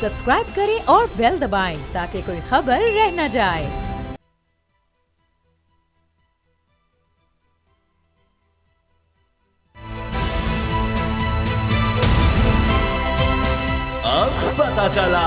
Subscribe करें और bell दबाएं ताकि कोई खबर रह न जाए। अब पता चला।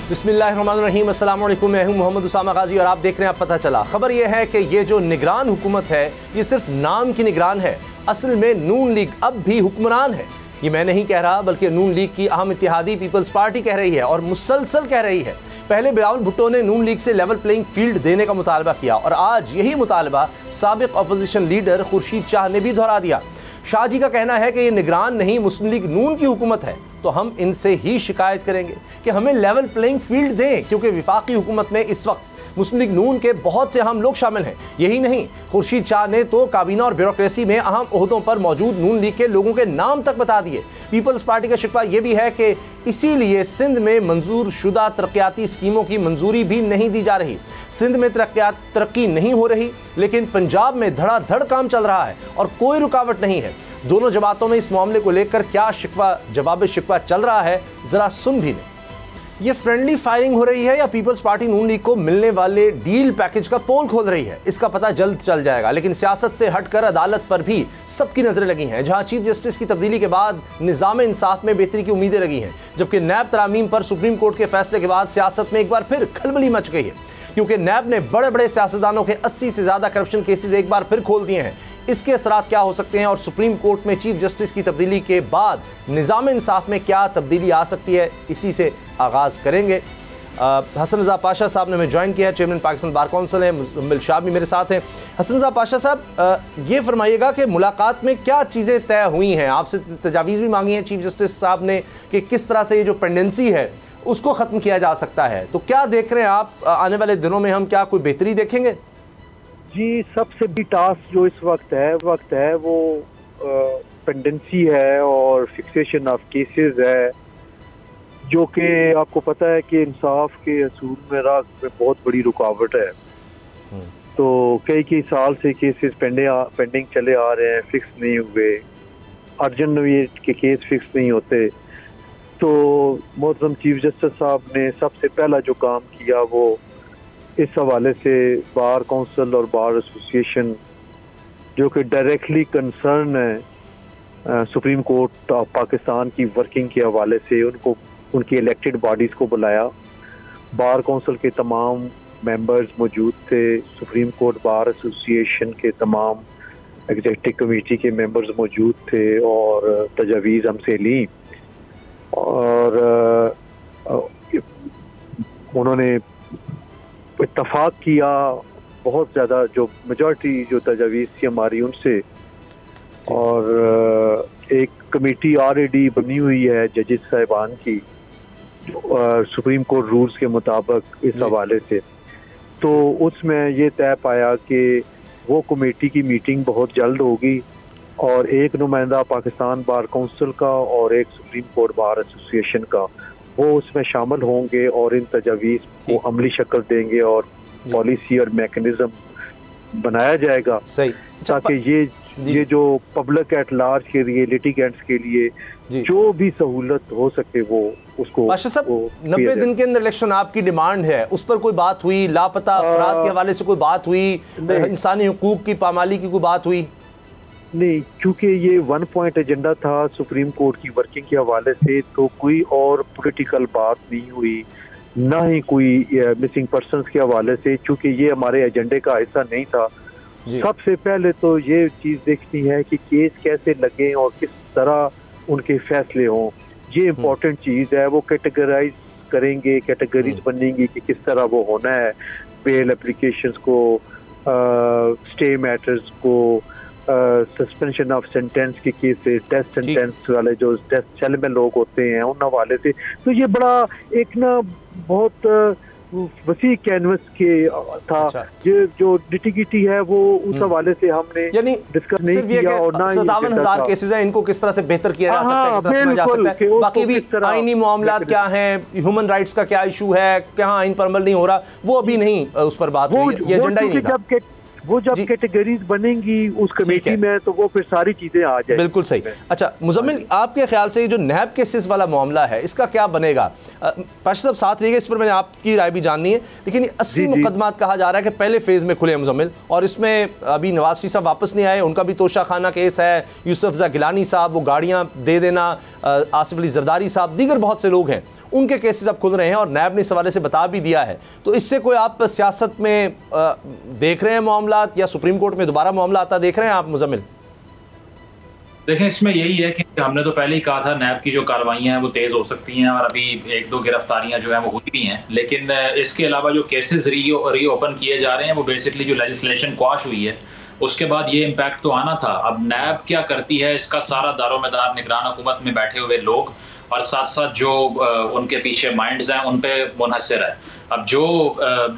बिस्मिल्लाहिर्रहमानिर्रहीम, अस्सलाम वालेकुम। मैं हूं मोहम्मद उसामा गाजी और आप देख रहे हैं अब पता चला। खबर यह है कि ये जो निगरान हुकूमत है ये सिर्फ नाम की निगरान है, असल में नून लीग अब भी हुक्मरान है। ये मैं नहीं कह रहा बल्कि नून लीग की अहम इत्तेहादी पीपल्स पार्टी कह रही है और मुसलसल कह रही है। पहले बिलावल भुट्टो ने नून लीग से लेवल प्लेइंग फील्ड देने का मुतालबा किया और आज यही मुतालबा साबिक अपोजिशन लीडर खुर्शीद शाह ने भी दोहरा दिया। शाह जी का कहना है कि ये निगरान नहीं मुस्लिम लीग नून की हुकूमत है, तो हम इनसे ही शिकायत करेंगे कि हमें लेवल प्लेइंग फील्ड दें, क्योंकि विफाकी हुकूमत में इस वक्त मुस्लिम लीग नून के बहुत से अहम लोग शामिल हैं। यही नहीं, खुर्शीद शाह ने तो काबीना और ब्यूरोक्रेसी में अहम ओहदों पर मौजूद नून लीग के लोगों के नाम तक बता दिए। पीपल्स पार्टी का शिकवा यह भी है कि इसीलिए सिंध में मंजूर शुदा तरक्याती स्कीमों की मंजूरी भी नहीं दी जा रही। सिंध में तरक्की नहीं हो रही, लेकिन पंजाब में धड़ाधड़ काम चल रहा है और कोई रुकावट नहीं है। दोनों जमातों में इस मामले को लेकर क्या शिकवा जवाब शिकवा चल रहा है, जरा सुन भी लें। ये फ्रेंडली फायरिंग हो रही है या पीपल्स पार्टी नून लीग को मिलने वाले डील पैकेज का पोल खोल रही है, इसका पता जल्द चल जाएगा। लेकिन सियासत से हटकर अदालत पर भी सबकी नजरें लगी हैं, जहां चीफ जस्टिस की तब्दीली के बाद निज़ाम इंसाफ में बेहतरी की उम्मीदें लगी हैं, जबकि नैब तरामीम पर सुप्रीम कोर्ट के फैसले के बाद सियासत में एक बार फिर खलबली मच गई है, क्योंकि नैब ने बड़े बड़े सियासतदानों के 80 से ज्यादा करप्शन केसेस एक बार फिर खोल दिए हैं। इसके असरात क्या हो सकते हैं और सुप्रीम कोर्ट में चीफ जस्टिस की तब्दीली के बाद निज़ाम इंसाफ में क्या तब्दीली आ सकती है, इसी से आगाज़ करेंगे। हसन रज़ा पाशा साहब ने हमें ज्वाइन किया है, चेयरमैन पाकिस्तान बार काउंसिल है। मुज़म्मिल शाह भी मेरे साथ हैं। हसन रज़ा पाशा साहब, ये फरमाइएगा कि मुलाकात में क्या चीज़ें तय हुई हैं? आपसे तजावीज़ भी मांगी हैं चीफ जस्टिस साहब ने कि किस तरह से ये जो पेंडेंसी है उसको ख़त्म किया जा सकता है, तो क्या देख रहे हैं आप? आने वाले दिनों में हम क्या कोई बेहतरी देखेंगे? जी, सबसे बड़ी टास्क जो इस वक्त है वो पेंडेंसी है और फिक्सेशन ऑफ केसेस है, जो कि आपको पता है कि इंसाफ के असूल में बहुत बड़ी रुकावट है। तो कई साल से केसेस पेंडिंग चले आ रहे हैं, फिक्स नहीं हुए। अर्जेंट नवीट के केस फिक्स नहीं होते। तो मोहतरम चीफ जस्टिस साहब ने सबसे पहला जो काम किया वो इस हवाले से बार काउंसिल और बार एसोसिएशन, जो कि डायरेक्टली कंसर्न है सुप्रीम कोर्ट ऑफ पाकिस्तान की वर्किंग के हवाले से, उनको उनकी इलेक्टेड बॉडीज़ को बुलाया। बार काउंसिल के तमाम मेंबर्स मौजूद थे, सुप्रीम कोर्ट बार एसोसिएशन के तमाम एग्जीक्यूटिव कमेटी के मेंबर्स मौजूद थे और तजावीज़ हमसे ली और उन्होंने इत्तफाक किया। बहुत ज़्यादा जो मेजॉरिटी जो तजावीज़ थी हमारी उनसे, और एक कमेटी ऑलरेडी बनी हुई है जजेस साहिबान की सुप्रीम कोर्ट रूल्स के मुताबिक इस हवाले से। तो उसमें ये तय पाया कि वो कमेटी की मीटिंग बहुत जल्द होगी और एक नुमाइंदा पाकिस्तान बार काउंसिल का और एक सुप्रीम कोर्ट बार एसोसिएशन का, वो उसमें शामिल होंगे और इन तजावीज़ को अमली शक्ल देंगे और पॉलिसी और मैकेनिज्म बनाया जाएगा, ताकि ये जो पब्लिक एट लार्ज के लिए, लिटिगेंट्स के लिए जो भी सहूलत हो सके वो उसको। पाशा साहब, 90 दिन के अंदर इलेक्शन आपकी डिमांड है, उस पर कोई बात हुई? लापता अफराद के हवाले से कोई बात हुई? इंसानी हुकूक की पामाली की कोई बात हुई? नहीं, क्योंकि ये 1 पॉइंट एजेंडा था सुप्रीम कोर्ट की वर्किंग के हवाले से, तो कोई और पॉलिटिकल बात नहीं हुई, ना ही कोई मिसिंग पर्संस के हवाले से, क्योंकि ये हमारे एजेंडे का हिस्सा नहीं था। सबसे पहले तो ये चीज़ देखनी है कि केस कैसे लगे और किस तरह उनके फैसले हों, ये इम्पोर्टेंट चीज़ है। वो कैटेगराइज करेंगे, कैटेगरीज बनेंगी कि किस तरह वो होना है, बेल एप्लीकेशंस को, स्टे मैटर्स को, सस्पेंशन ऑफ सेंटेंस के केसेस, डेथ सेंटेंस वाले जो डेथ सेल में लोग होते हैं उन हवाले से। तो ये बड़ा एक ना बहुत वसी कैनवस के था। जो डिटिगिटी है वो उस हवाले से हमने डिस्कस नहीं किया और ना 57,000 केसेस हैं, इनको किस तरह से बेहतर किया जा सकता है, किस तरह से जा सकता है। बाकी भी आईनी मामलात क्या हैं, ह्यूमन राइट्स का क्या इशू है, क्या आइन पर अमल नहीं हो रहा, वो अभी नहीं उस पर बात हुई, ये एजेंडा ही नहीं था। वो जब कैटेगरीज बनेंगी उस कमेटी में तो वो फिर सारी चीजें आ जाएंगी। बिल्कुल सही। अच्छा मुजम्मिल, आपके ख्याल से जो नैब केसेस वाला मामला है इसका क्या बनेगा? पाशा साहब साथ रहिएगा, इस पर मैंने आपकी राय भी जाननी है। लेकिन ये 80 मुकदमात कहा जा रहा है कि पहले फेज में खुले हैं मुजम्मिल, और इसमें अभी नवाज शरीफ साहब वापस नहीं आए, उनका भी तोशा खाना केस है, यूसुफ गिलानी साहब वो गाड़ियाँ दे देना, आसिफ अली जरदारी साहब, दीगर बहुत से लोग हैं, उनके केसेस अब खुल रहे हैं और नैब ने इस हवाले से बता भी दिया है। तो इससे कोई आप सियासत में देख रहे हैं मामला, या सुप्रीम कोर्ट में दोबारा मामला आता देख रहे हैं आप मुजम्मिल? देखें, इसमें यही है कि हमने तो पहले ही कहा था नैब की जो कार्रवाइयाँ हैं वो तेज़ हो सकती हैं, और अभी 1-2 गिरफ्तारियां जो हैं वो हुई भी हैं। लेकिन इसके अलावा जो केसेस रीओपन किए जा रहे हैं वो बेसिकली जो लेजिस्लेशन क्वाश हुई है उसके बाद ये इम्पैक्ट तो आना था। अब नैब क्या करती है इसका सारा दारोमदार निगरान हुकूमत में बैठे हुए लोग और साथ साथ जो उनके पीछे माइंड्स हैं उन पे मुनहसर है। अब जो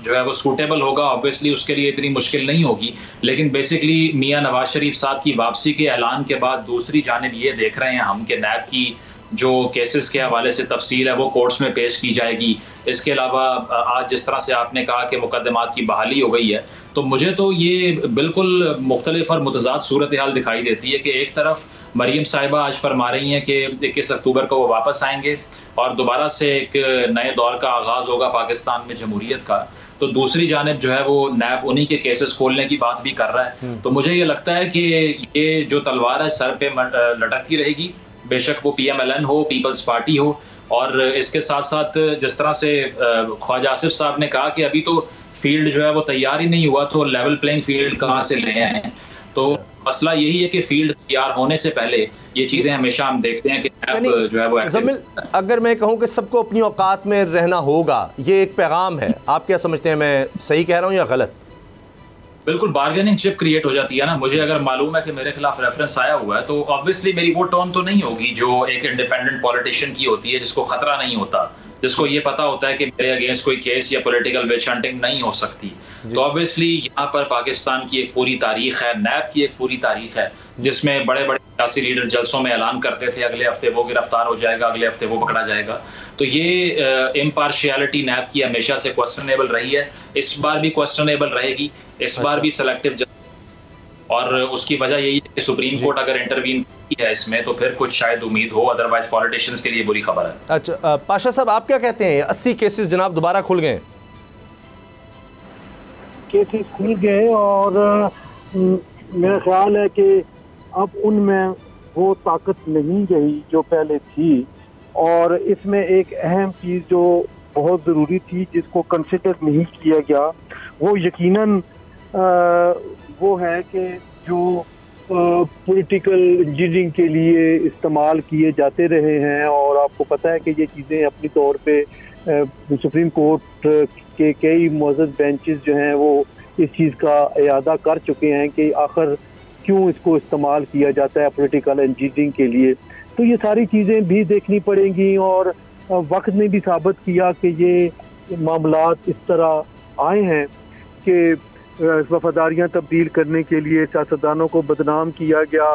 है वो सूटेबल होगा ऑब्वियसली उसके लिए इतनी मुश्किल नहीं होगी, लेकिन बेसिकली मियां नवाज शरीफ साहब की वापसी के ऐलान के बाद दूसरी जानिब ये देख रहे हैं हम कि नैब की जो केसेस के हवाले से तफसील है वो कोर्ट्स में पेश की जाएगी। इसके अलावा आज जिस तरह से आपने कहा कि मुकदमात की बहाली हो गई है, तो मुझे तो ये बिल्कुल मुख्तलिफ और मुतज़ाद सूरत हाल दिखाई देती है कि एक तरफ मरीम साहिबा आज फरमा रही हैं कि 21 अक्टूबर को वो वापस आएंगे और दोबारा से एक नए दौर का आगाज़ होगा पाकिस्तान में जमहूरियत का, तो दूसरी जानिब जो है वो नैब उन्हीं के केसेस खोलने की बात भी कर रहा है। तो मुझे ये लगता है कि ये जो तलवार है सर पे लटकती रहेगी, बेशक वो PMLN हो, पीपल्स पार्टी हो। और इसके साथ साथ जिस तरह से ख्वाजा आसिफ साहब ने कहा कि अभी तो फील्ड जो है वो तैयार ही नहीं हुआ, तो लेवल प्लेइंग फील्ड कहाँ से ले आए हैं? तो मसला यही है कि फील्ड तैयार होने से पहले ये चीजें हमेशा हम देखते हैं कि जो है वो अगर मैं कहूँ कि सबको अपनी औकात में रहना होगा, ये एक पैगाम है, आप क्या समझते हैं? मैं सही कह रहा हूँ या गलत? बिल्कुल बार्गेनिंग चिप क्रिएट हो जाती है ना। मुझे अगर मालूम है कि मेरे खिलाफ रेफरेंस आया हुआ है तो ऑब्वियसली मेरी वो टोन तो नहीं होगी जो एक इंडिपेंडेंट पॉलिटिशियन की होती है, जिसको खतरा नहीं होता, जिसको ये पता होता है कि मेरे अगेंस्ट कोई केस या पॉलिटिकल विच हंटिंग नहीं हो सकती। तो ऑब्वियसली यहाँ पर पाकिस्तान की एक पूरी तारीख है, नैब की एक पूरी तारीख है, जिसमें बड़े बड़े सियासी लीडर जलसों में ऐलान करते थे अगले हफ्ते वो गिरफ्तार हो जाएगा, अगले हफ्ते वो पकड़ा जाएगा। तो ये इम्पार्शियलिटी नैब की हमेशा से क्वेश्चनेबल रही है, इस बार भी क्वेश्चनेबल रहेगी, इस बार भी सेलेक्टिव। और उसकी वजह यही है कि सुप्रीम कोर्ट अगर इंटरवीन की है इसमें तो फिर कुछ शायद उम्मीद हो, अदरवाइज पॉलिटिशियंस के लिए बुरी खबर है। अच्छा पाशा साहब, आप क्या कहते हैं? 80 केसेस जनाब दोबारा खुल गए? केसेस खुल गए और मेरा ख्याल है कि अब उनमें वो ताकत नहीं रही जो पहले थी। और इसमें एक अहम चीज़ जो बहुत ज़रूरी थी जिसको कंसिडर नहीं किया गया वो यकीनन वो है कि जो पॉलिटिकल इंजीनियरिंग के लिए इस्तेमाल किए जाते रहे हैं, और आपको पता है कि ये चीज़ें अपनी तौर पे सुप्रीम कोर्ट के कई मुअज़्ज़ज़ बेंचेस जो हैं वो इस चीज़ का इयादा कर चुके हैं कि आखिर क्यों इसको इस्तेमाल किया जाता है पॉलिटिकल इंजीनियरिंग के लिए। तो ये सारी चीज़ें भी देखनी पड़ेंगी, और वक्त ने भी साबित किया कि ये मामलात इस तरह आए हैं कि वफादारियाँ तब्दील करने के लिए सियासतदानों को बदनाम किया गया।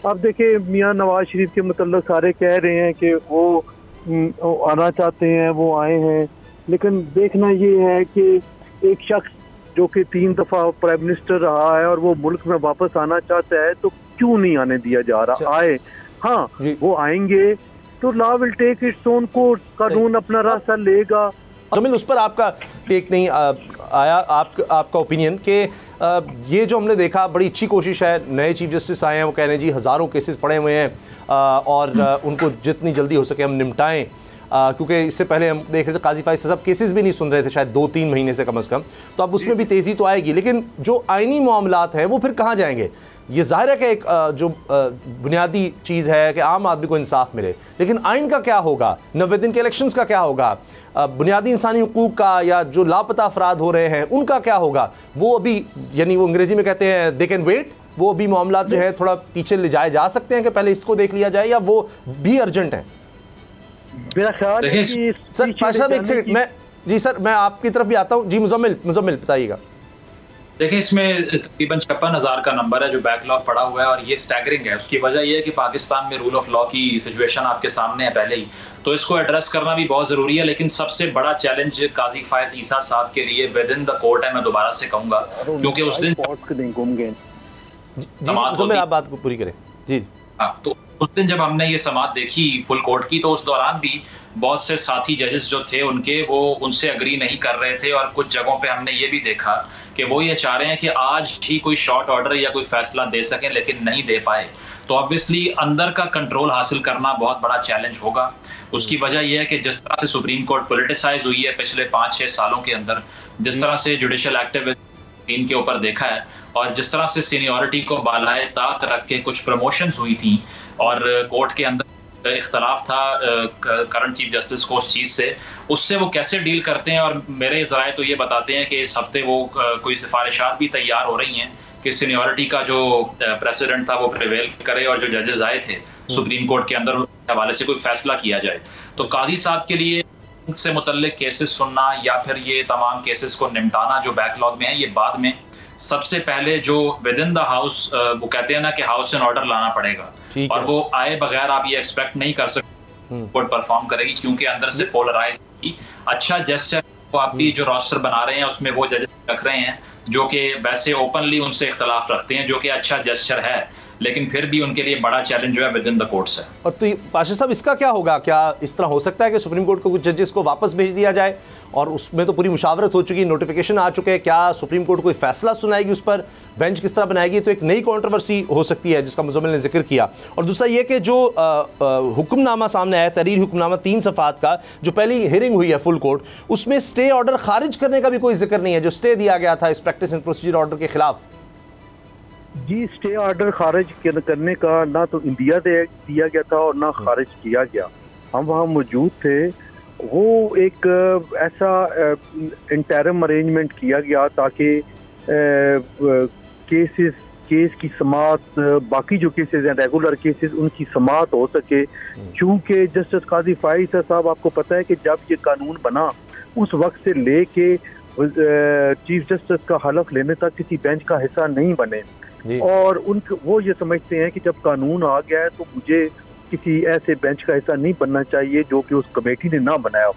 अब देखिए मियाँ नवाज शरीफ के मतलब सारे कह रहे हैं कि वो आना चाहते हैं, वो आए हैं, लेकिन देखना ये है कि एक शख्स जो कि 3 दफ़ा प्राइम मिनिस्टर रहा है और वो मुल्क में वापस आना चाहता है तो क्यों नहीं आने दिया जा रहा? आए, हाँ वो आएंगे तो law will take its own course, कानून अपना रास्ता लेगा। जमील, उस पर आपका टेक नहीं आया, आपका ओपिनियन कि ये जो हमने देखा बड़ी अच्छी कोशिश है, नए चीफ जस्टिस आए हैं, वो कह रहे हैं जी हज़ारों केसेस पड़े हुए हैं और उनको जितनी जल्दी हो सके हम निपटाएं, क्योंकि इससे पहले हम देख रहे थे काजी फाइज साहब केसेस भी नहीं सुन रहे थे शायद 2-3 महीने से कम से कम, तो अब उसमें भी तेज़ी तो आएगी। लेकिन जो आइनी मामलात हैं वो फिर कहाँ जाएंगे? ये ज़ाहिर है कि एक जो बुनियादी चीज़ है कि आम आदमी को इंसाफ मिले, लेकिन आइन का क्या होगा? 90 दिन के इलेक्शंस का क्या होगा? बुनियादी इंसानी हुकूक का या जो लापता अफराद हो रहे हैं उनका क्या होगा? वो अभी, यानी वो अंग्रेज़ी में कहते हैं दे कैन वेट, वो अभी मामला जो है थोड़ा पीछे ले जाए जा सकते हैं कि पहले इसको देख लिया जाए, या वो भी अर्जेंट है? मेरा ख्याल है कि सर पाशा साहब एक सेकंड, मैं जी सर मैं आपकी तरफ भी आता हूँ। जी मुजम्मिल बताइएगा। देखिए, इसमें तकरीबन 56,000 का नंबर है जो बैकलॉग पड़ा हुआ है, और ये स्टैगरिंग है। उसकी वजह यह है कि पाकिस्तान में रूल ऑफ लॉ की सिचुएशन आपके सामने है पहले ही, तो इसको एड्रेस करना भी बहुत ज़रूरी है। लेकिन सबसे बड़ा चैलेंज काजी फायज ईसा साहब के लिए विद इन द कोर्ट है, मैं दोबारा से कहूँगा, क्योंकि उस दिन आप बात को पूरी करें जी। हाँ, तो उस दिन जब हमने ये समाअत देखी फुल कोर्ट की, तो उस दौरान भी बहुत से साथी जजेस जो थे उनके, वो उनसे अग्री नहीं कर रहे थे, और कुछ जगहों पे हमने ये भी देखा कि वो ये चाह रहे हैं कि आज ही कोई शॉर्ट ऑर्डर या कोई फैसला दे सकें, लेकिन नहीं दे पाए। तो ऑब्वियसली अंदर का कंट्रोल हासिल करना बहुत बड़ा चैलेंज होगा। उसकी वजह यह है कि जिस तरह से सुप्रीम कोर्ट पॉलिटिसाइज हुई है पिछले 5-6 सालों के अंदर, जिस तरह से जुडिशल एक्टिविस्ट इनके ऊपर देखा है, और जिस तरह से सीनियरिटी को बालाए ताक रख के कुछ प्रमोशंस हुई थी, और कोर्ट के अंदर इख्तलाफ था करंट चीफ जस्टिस को उस चीज़ से, उससे वो कैसे डील करते हैं। और मेरे ज़राए तो ये बताते हैं कि इस हफ्ते वो कोई सिफारिशात भी तैयार हो रही हैं कि सीनियरिटी का जो प्रेसिडेंट था वो प्रिवेल करे, और जो जजेस आए थे सुप्रीम कोर्ट के अंदर हवाले से कोई फैसला किया जाए। तो काजी साहब के लिए से मुतल्लिक केसेस सुनना या फिर ये तमाम केसेस को निपटाना जो बैकलॉग में है, ये बाद में, सबसे पहले जो विद इन द हाउस, वो कहते हैं ना कि हाउस इन ऑर्डर लाना पड़ेगा, और वो आए बगैर आप ये एक्सपेक्ट नहीं कर सकते कोर्ट परफॉर्म करेगी, क्योंकि अंदर से पोलराइज अच्छा जेस्चर वो आपकी जो रोस्टर बना रहे हैं उसमें वो जजेस रख रहे हैं जो कि वैसे ओपनली उनसे इख्तलाफ रखते हैं, जो कि अच्छा जेस्चर है, लेकिन फिर भी उनके लिए बड़ा चैलेंज जो है विद इन द कोर्ट्स है। और तो पाशा साहब, इसका क्या होगा? क्या इस तरह हो सकता है कि सुप्रीम कोर्ट को कुछ जजेस को वापस भेज दिया जाए, और उसमें तो पूरी मुशावरत हो चुकी है, नोटिफिकेशन आ चुके हैं, क्या सुप्रीम कोर्ट कोई फैसला सुनाएगी, उस पर बेंच किस तरह बनाएगी? तो एक नई कंट्रोवर्सी हो सकती है जिसका मुज़म्मिल ने जिक्र किया। और दूसरा ये कि जो हुक्मनामा सामने आया, तहरीर हुक्मनामा 3 सफ़ात का, जो पहली हियरिंग हुई है फुल कोर्ट, उसमें स्टे ऑर्डर खारिज करने का भी कोई जिक्र नहीं है, जो स्टे दिया गया था इस प्रैक्टिस एंड प्रोसीजर ऑर्डर के खिलाफ। जी, स्टे ऑर्डर खारिज करने का ना तो इंडिया दिया गया था और ना खारिज किया गया। हम वहाँ मौजूद थे। वो एक ऐसा इंटरम अरेंजमेंट किया गया ताकि केस की समाअत, बाकी जो केसेस हैं रेगुलर केसेस, उनकी समाअत हो सके। क्योंकि जस्टिस काजी फाइज साहब, आपको पता है कि जब ये कानून बना उस वक्त से लेके चीफ जस्टिस का हलफ लेने तक किसी बेंच का हिस्सा नहीं बने, और वो ये समझते हैं कि जब कानून आ गया है तो मुझे किसी ऐसे बेंच का हिस्सा नहीं बनना चाहिए जो कि उस कमेटी ने ना बनाया।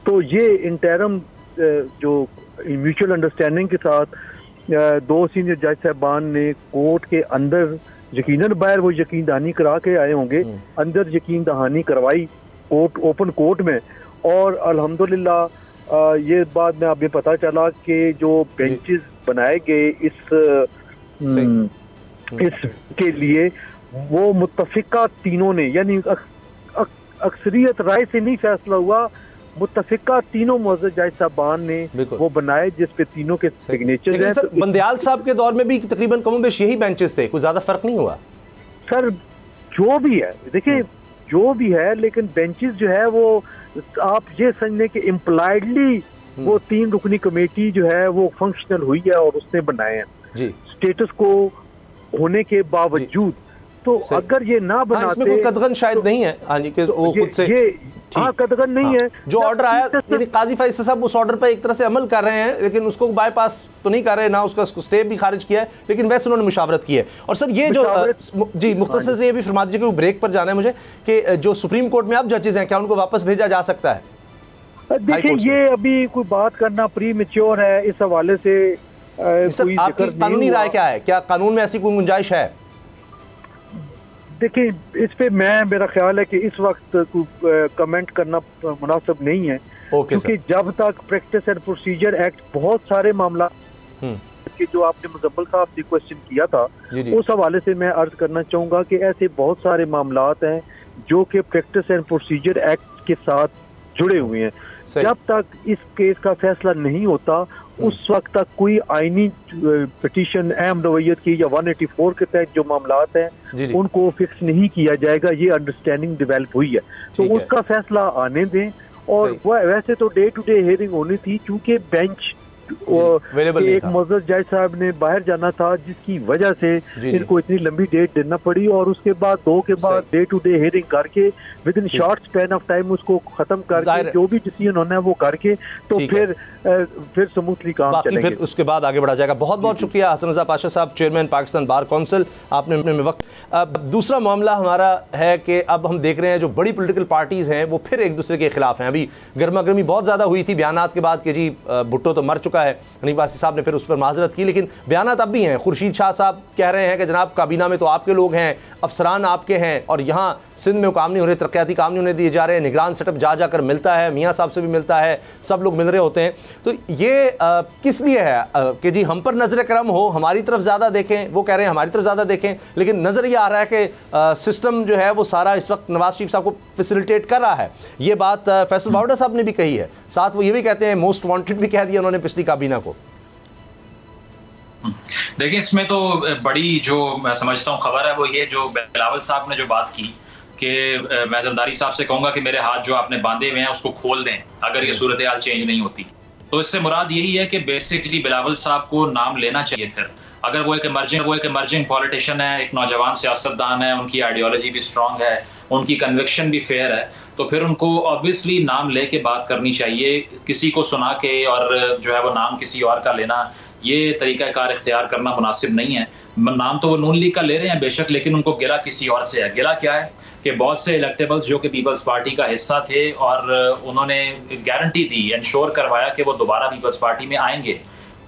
तो ये इंटरम जो म्यूचुअल अंडरस्टैंडिंग के साथ 2 सीनियर जज साहबान ने कोर्ट के अंदर, यकीनन बाहर वो यकीन दहानी करा के आए होंगे, अंदर यकीन दहानी करवाई कोर्ट, ओपन कोर्ट में। और अल्हम्दुलिल्लाह ये बाद में अभी पता चला कि जो बेंचेस बनाए गए इसके लिए, वो मुत्तफिका तीनों ने, यानी अक्सरियत राय से नहीं फैसला हुआ, मुत्तफिका तीनों मुअज़्ज़ज़ जज साहबान ने वो बनाए, जिस पे तीनों के सिग्नेचर्स हैं। सर, बंदयाल साहब के दौर में भी तकरीबन कमोबेश यही बेंचेस थे, कोई ज्यादा फर्क नहीं हुआ। सर, जो भी है, देखिए जो भी है, लेकिन बेंचेस जो है वो आप ये समझने कि इम्प्लाइडली वो 3 रुकनी कमेटी जो है वो फंक्शनल हुई है और उसने बनाए हैं स्टेटस को होने के बावजूद। तो अगर ये ना बनाते, इसमें कोई कदगन शायद नहीं है, हाँ जी, कि वो खुद से कदगन नहीं है। जो ऑर्डर आया, यानी काजी फाइज साहब उस ऑर्डर पर एक तरह से अमल कर रहे हैं, लेकिन उसको बाईपास तो नहीं कर रहे, ना उसका स्टे भी खारिज किया है, लेकिन वैसे उन्होंने मुशावरत की है। और सर ये जो जी मुख्तसर से ये भी फरमा दीजिए कि ब्रेक पर जाना है मुझे, कि जो सुप्रीम कोर्ट में अब जजेस हैं, क्या उनको वापस भेजा जा सकता है? देखिए, ये अभी कोई बात करना प्री मैच्योर है इस हवाले से। आपकी कानूनी राय क्या है? क्या कानून में ऐसी कोई गुंजाइश है? देखिए, इस पे मेरा ख्याल है कि इस वक्त कमेंट करना मुनासिब नहीं है, क्योंकि जब तक प्रैक्टिस एंड प्रोसीजर एक्ट, बहुत सारे मामला कि जो आपने मुजम्मिल साहब से क्वेश्चन किया था, उस हवाले से मैं अर्ज करना चाहूँगा कि ऐसे बहुत सारे मामलात हैं जो कि प्रैक्टिस एंड प्रोसीजर एक्ट के साथ जुड़े हुए हैं। जब तक इस केस का फैसला नहीं होता, उस वक्त तक कोई आईनी पिटीशन अहम रवैयत की या 184 के तहत जो मामलात हैं उनको फिक्स नहीं किया जाएगा। ये अंडरस्टैंडिंग डेवलप हुई है, तो उसका फैसला आने दें। और वैसे तो डे टू डे हियरिंग होनी थी, क्योंकि बेंच एक मुअज़्ज़ज़ जज साहब ने बाहर जाना था, जिसकी वजह से इनको इतनी लंबी डेट देना पड़ी, और उसके बाद 2 के बाद डे टू डे हियरिंग करके with in short span of time उसको खत्म करके जो भी डिसीजन होना है वो करके तो फिर स्मूथली काम चलेंगे, फिर उसके बाद आगे बढ़ा जाएगा। बहुत बहुत शुक्रिया हसन रज़ा पाशा साहब, चेयरमैन पाकिस्तान बार काउंसिल, आपने अपने में वक्त। दूसरा मामला हमारा है कि अब हम देख रहे हैं जो बड़ी पॉलिटिकल पार्टीज़ हैं वो फिर एक दूसरे के खिलाफ हैं। अभी गर्मा गर्मी बहुत ज़्यादा हुई थी बयानात के बाद कि जी भुट्टो तो मर चुका है, हनीफ वासी साहब ने फिर उस पर माजरत की, लेकिन बयानात अब भी हैं। खुर्शीद शाह साहब कह रहे हैं कि जनाब काबीना में तो आपके लोग हैं, अफसरान आपके हैं, और यहाँ सिंध में काम नहीं हो रहे, तरक्याती काम नहीं होने दिए जा रहे हैं, निगरान सेटअप जा जाकर मिलता है, मियाँ साहब से भी मिलता है, सब लोग मिल रहे होते हैं। तो ये किस लिए है कि जी हम पर नजर करम हो, हमारी तरफ ज़्यादा देखें? वो कह रहे हैं हमारी तरफ ज़्यादा देखें, लेकिन नज़र ये आ रहा है कि सिस्टम जो है वो सारा इस वक्त नवाज शरीफ साहब को फैसिलिटेट कर रहा है। ये बात फैसल बावड़ा साहब ने भी कही है, साथ वो ये भी कहते हैं मोस्ट वांटेड भी कह दिया उन्होंने पिछली काबीना को। देखिए, इसमें तो बड़ी जो मैं समझता हूँ खबर है वो ये जो बिलावल साहब ने जो बात की कि मैं जरदारी साहब से कहूँगा कि मेरे हाथ जो आपने बांधे हुए हैं उसको खोल दें अगर ये सूरत हाल चेंज नहीं होती। तो इससे मुराद यही है कि बेसिकली बिलावल साहब को नाम लेना चाहिए। फिर अगर वो एक इमर्जिंग पॉलिटिशियन है, एक नौजवान सियासतदान है, उनकी आइडियोलॉजी भी स्ट्रांग है, उनकी कन्विक्शन भी फेयर है, तो फिर उनको ऑब्वियसली नाम लेके बात करनी चाहिए। किसी को सुना के और जो है वो नाम किसी और का लेना, ये तरीक़ाकार इख्तियार करना मुनासिब नहीं है। नाम तो वो नून लीग का ले रहे हैं बेशक, लेकिन उनको गिला किसी और से है। गिला क्या है कि बहुत से इलेक्टेबल्स जो कि पीपल्स पार्टी का हिस्सा थे और उन्होंने गारंटी दी, इंश्योर करवाया कि वो दोबारा पीपल्स पार्टी में आएंगे,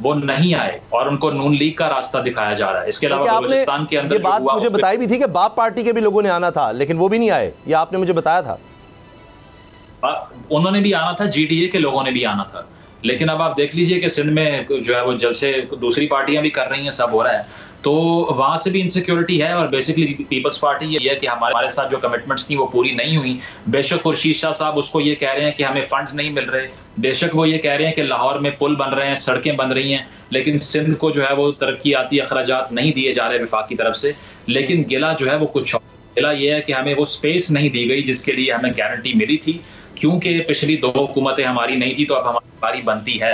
वो नहीं आए और उनको नून लीग का रास्ता दिखाया जा रहा है। इसके अलावा बलूचिस्तान के अंदर ये बात मुझे बताई भी थी कि बाप पार्टी के भी लोगों ने आना था, लेकिन वो भी नहीं आए, ये आपने मुझे बताया था। उन्होंने भी आना था, जीडीए के लोगों ने भी आना था, लेकिन अब आप देख लीजिए कि सिंध में जो है वो जलसे दूसरी पार्टियां भी कर रही हैं, सब हो रहा है, तो वहां से भी इनसिक्योरिटी है। और बेसिकली पीपल्स पार्टी ये है कि हमारे साथ जो कमिटमेंट्स थी वो पूरी नहीं हुई। बेशक खुर्शीद शाह साहब उसको ये कह रहे हैं कि हमें फंड्स नहीं मिल रहे, बेशक वो ये कह रहे हैं कि लाहौर में पुल बन रहे हैं, सड़कें बन रही हैं, लेकिन सिंध को जो है वो तरक्याती अखराजात नहीं दिए जा रहे विफाक की तरफ से। लेकिन गिला जो है वो कुछ गिला ये है कि हमें वो स्पेस नहीं दी गई जिसके लिए हमें गारंटी मिली थी, क्योंकि पिछली 2 हुकूमतें हमारी नहीं थी तो अब हमारी बारी बनती है।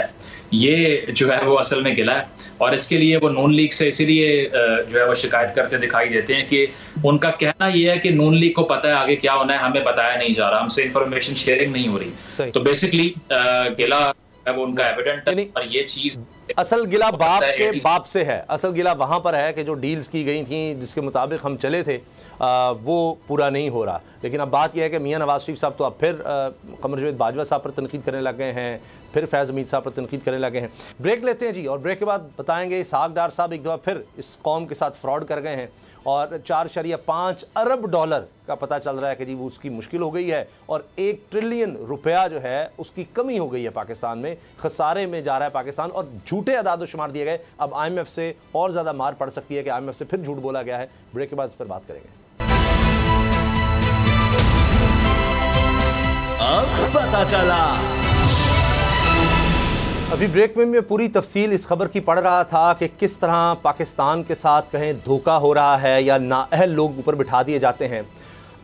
ये जो है वो असल में गिला है, और इसके लिए वो नून लीग से इसीलिए जो है वो शिकायत करते दिखाई देते हैं कि उनका कहना ये है कि नून लीग को पता है आगे क्या होना है, हमें बताया नहीं जा रहा, हमसे इंफॉर्मेशन शेयरिंग नहीं हो रही। तो बेसिकली गिला है वो उनका एविडेंट है, और ये चीज असल गिला बाप के बाप से है। असल गिला वहाँ पर है कि जो डील्स की गई थी जिसके मुताबिक हम चले थे वो पूरा नहीं हो रहा। लेकिन अब बात यह है कि मियाँ नवाज शरीफ साहब तो अब फिर कमर जावेद बाजवा साहब पर तनकीद करने लग गए हैं, फिर फैज़ हमीद साहब पर तनकीद करने लगे हैं। ब्रेक लेते हैं जी, और ब्रेक के बाद बताएंगे इसहाक डार साहब एक दफ़ा फिर इस कौम के साथ फ्रॉड कर गए हैं और 4.5 अरब डॉलर का पता चल रहा है कि जी वो उसकी मुश्किल हो गई है, और 1 ट्रिलियन रुपया जो है उसकी कमी हो गई है पाकिस्तान में, खसारे में जा रहा है पाकिस्तान, और झूठे अदाद शुमार दिए गए। अब IMF से और ज़्यादा मार पड़ सकती है कि IMF से फिर झूठ बोला गया है। ब्रेक के बाद इस पर बात करेंगे। अब पता चला। अभी ब्रेक में मैं पूरी तफसील इस खबर की पढ़ रहा था कि किस तरह पाकिस्तान के साथ कहें धोखा हो रहा है या नाअहल लोग ऊपर बिठा दिए जाते हैं।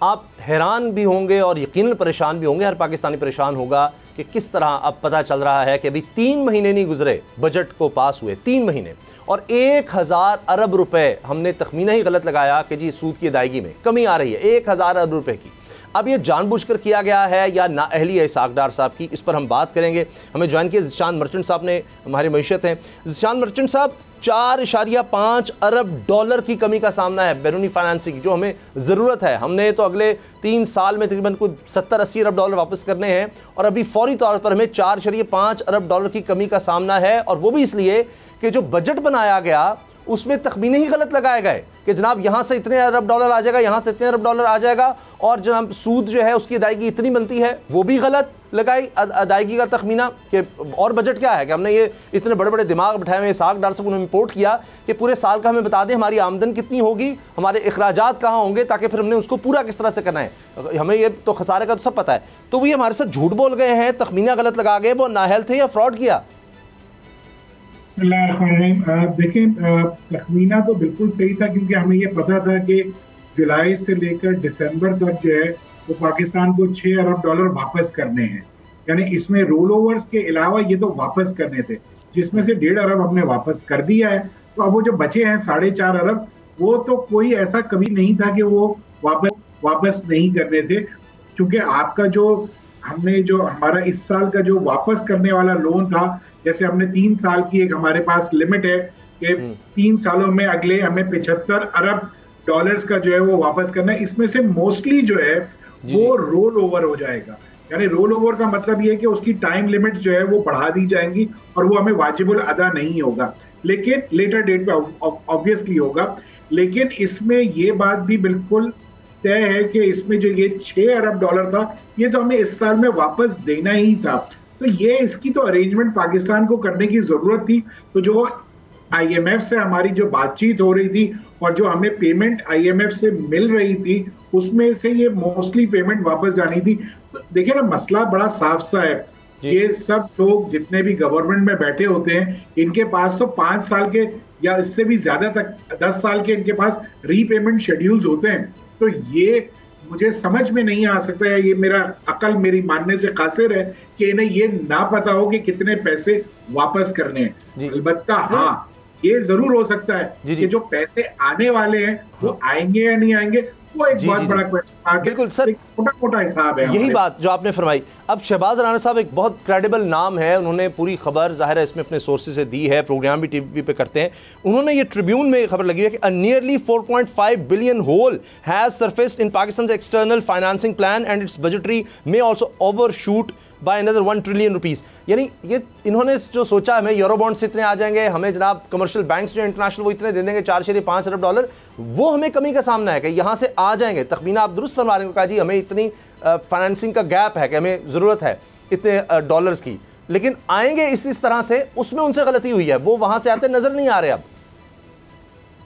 आप हैरान भी होंगे और यकीनन परेशान भी होंगे, हर पाकिस्तानी परेशान होगा कि किस तरह अब पता चल रहा है कि अभी 3 महीने नहीं गुजरे बजट को पास हुए, 3 महीने, और 1000 अरब रुपए हमने तखमीना ही गलत लगाया कि जी सूद की अदायगी में कमी आ रही है 1000 अरब रुपए की। अब ये जानबूझकर किया गया है या नाअहली है इसहाक डार साहब की, इस पर हम बात करेंगे। हमें ज्वाइन किया ज़िशान मर्चेंट साहब ने, हमारे मईशत हैं। ज़िशान मर्चेंट साहब, 4.5 अरब डॉलर की कमी का सामना है बैरूनी फाइनेंसिंग की, जो हमें ज़रूरत है। हमने तो अगले 3 साल में तकरीबन कुछ 70-80 अरब डॉलर वापस करने हैं, और अभी फौरी तौर पर हमें 4.5 अरब डॉलर की कमी का सामना है, और वो भी इसलिए कि जो बजट बनाया गया उसमें तखमीने ही गलत लगाए गए कि जनाब यहाँ से इतने अरब डॉलर आ जाएगा, यहाँ से इतने अरब डॉलर आ जाएगा, और जनाब सूद जो है उसकी अदायगी इतनी बनती है, वो भी गलत लगाई अदायगी का तखमीना। कि और बजट क्या है कि हमने ये इतने बड़े बड़े दिमाग बिठाए हुए इसहाक डार साहब उन्होंने रिपोर्ट किया कि पूरे साल का हमें बता दें हमारी आमदन कितनी होगी, हमारे अखराजात कहाँ होंगे, ताकि फिर हमने उसको पूरा किस तरह से करना है। हमें ये तो खसारे का तो सब पता है, तो वो हमारे साथ झूठ बोल गए हैं, तखमीना गलत लगा गए, वो नाअहल थे या फ्रॉड किया? देखें, तखमीना तो बिल्कुल सही था, क्योंकि हमें ये पता था कि जुलाई से लेकर दिसंबर तक जो है वो पाकिस्तान को 6 अरब डॉलर वापस करने हैं, यानी इसमें रोल ओवर्स के अलावा ये तो वापस करने थे। जिसमें से 1.5 अरब हमने वापस कर दिया है। तो अब वो जो बचे हैं 4.5 अरब, वो तो कोई ऐसा कभी नहीं था कि वो वापस नहीं करने थे, क्योंकि आपका जो हमारा इस साल का जो वापस करने वाला लोन था, जैसे हमने 3 साल की एक हमारे पास लिमिट है कि 3 सालों में अगले हमें 75 अरब डॉलर्स का जो है वो वापस करना है। इसमें से मोस्टली जो है वो रोल ओवर हो जाएगा, यानी रोल ओवर का मतलब ये है कि उसकी टाइम लिमिट जो है वो बढ़ा दी जाएंगी और वो हमें वाजिबुल अदा नहीं होगा, लेकिन लेटर डेट पे ऑब्वियसली होगा। लेकिन इसमें ये बात भी बिल्कुल तय है कि इसमें जो ये 6 अरब डॉलर था, ये तो हमें इस साल में वापस देना ही था। तो ये इसकी तो अरेंजमेंट पाकिस्तान को करने की जरूरत थी। तो जो IMF से हमारी जो बातचीत हो रही थी और जो हमें पेमेंट IMF से मिल रही थी, उसमें से ये मोस्टली पेमेंट वापस जानी थी। तो देखिए ना, मसला बड़ा साफ सा है। ये सब लोग जितने भी गवर्नमेंट में बैठे होते हैं, इनके पास तो 5 साल के या इससे भी ज्यादा तक 10 साल के इनके पास रीपेमेंट शेड्यूल्स होते हैं। तो ये मुझे समझ में नहीं आ सकता है, ये मेरा अकल मेरी मानने से कासिर है कि इन्हें ये ना पता हो कि कितने पैसे वापस करने हैं। अलबत्ता हाँ, ये जरूर हो सकता है कि जो पैसे आने वाले हैं वो आएंगे या नहीं आएंगे, वो एक बहुत बड़ा क्वेश्चन मार्क है। बिल्कुल सर, मोटा हिसाब है। यही बात जो आपने फरमाई। अब शहबाज राना साहब एक बहुत क्रेडिबल नाम है, उन्होंने पूरी खबर जाहिर है इसमें अपने सोर्सेज से दी है, प्रोग्राम भी टीवी पे करते हैं। उन्होंने ये ट्रिब्यून में खबर लगी है कि uh nearly 4.5 billion hole has surfaced in Pakistan external financing plan and its budgetary में also overshoot by another 1 trillion rupees. यानी ये इन्होंने जो सोचा हमें यूरो बॉन्ड्स इतने आ जाएंगे, हमें जनाब कमर्शियल बैंक्स जो इंटरनेशनल वो इतने दे देंगे 4.5 अरब डॉलर, वो हमें कमी का सामना है कि यहाँ से आ जाएंगे। तखमीना आप दुरुस्त फरमा रहे हैं, कहा जी हमें इतनी फाइनेंसिंग का गैप है कि हमें ज़रूरत है इतने डॉलर्स की, लेकिन आएंगे इस तरह से, उसमें उनसे गलती हुई है, वो वहाँ से आते नज़र नहीं आ रहे। अब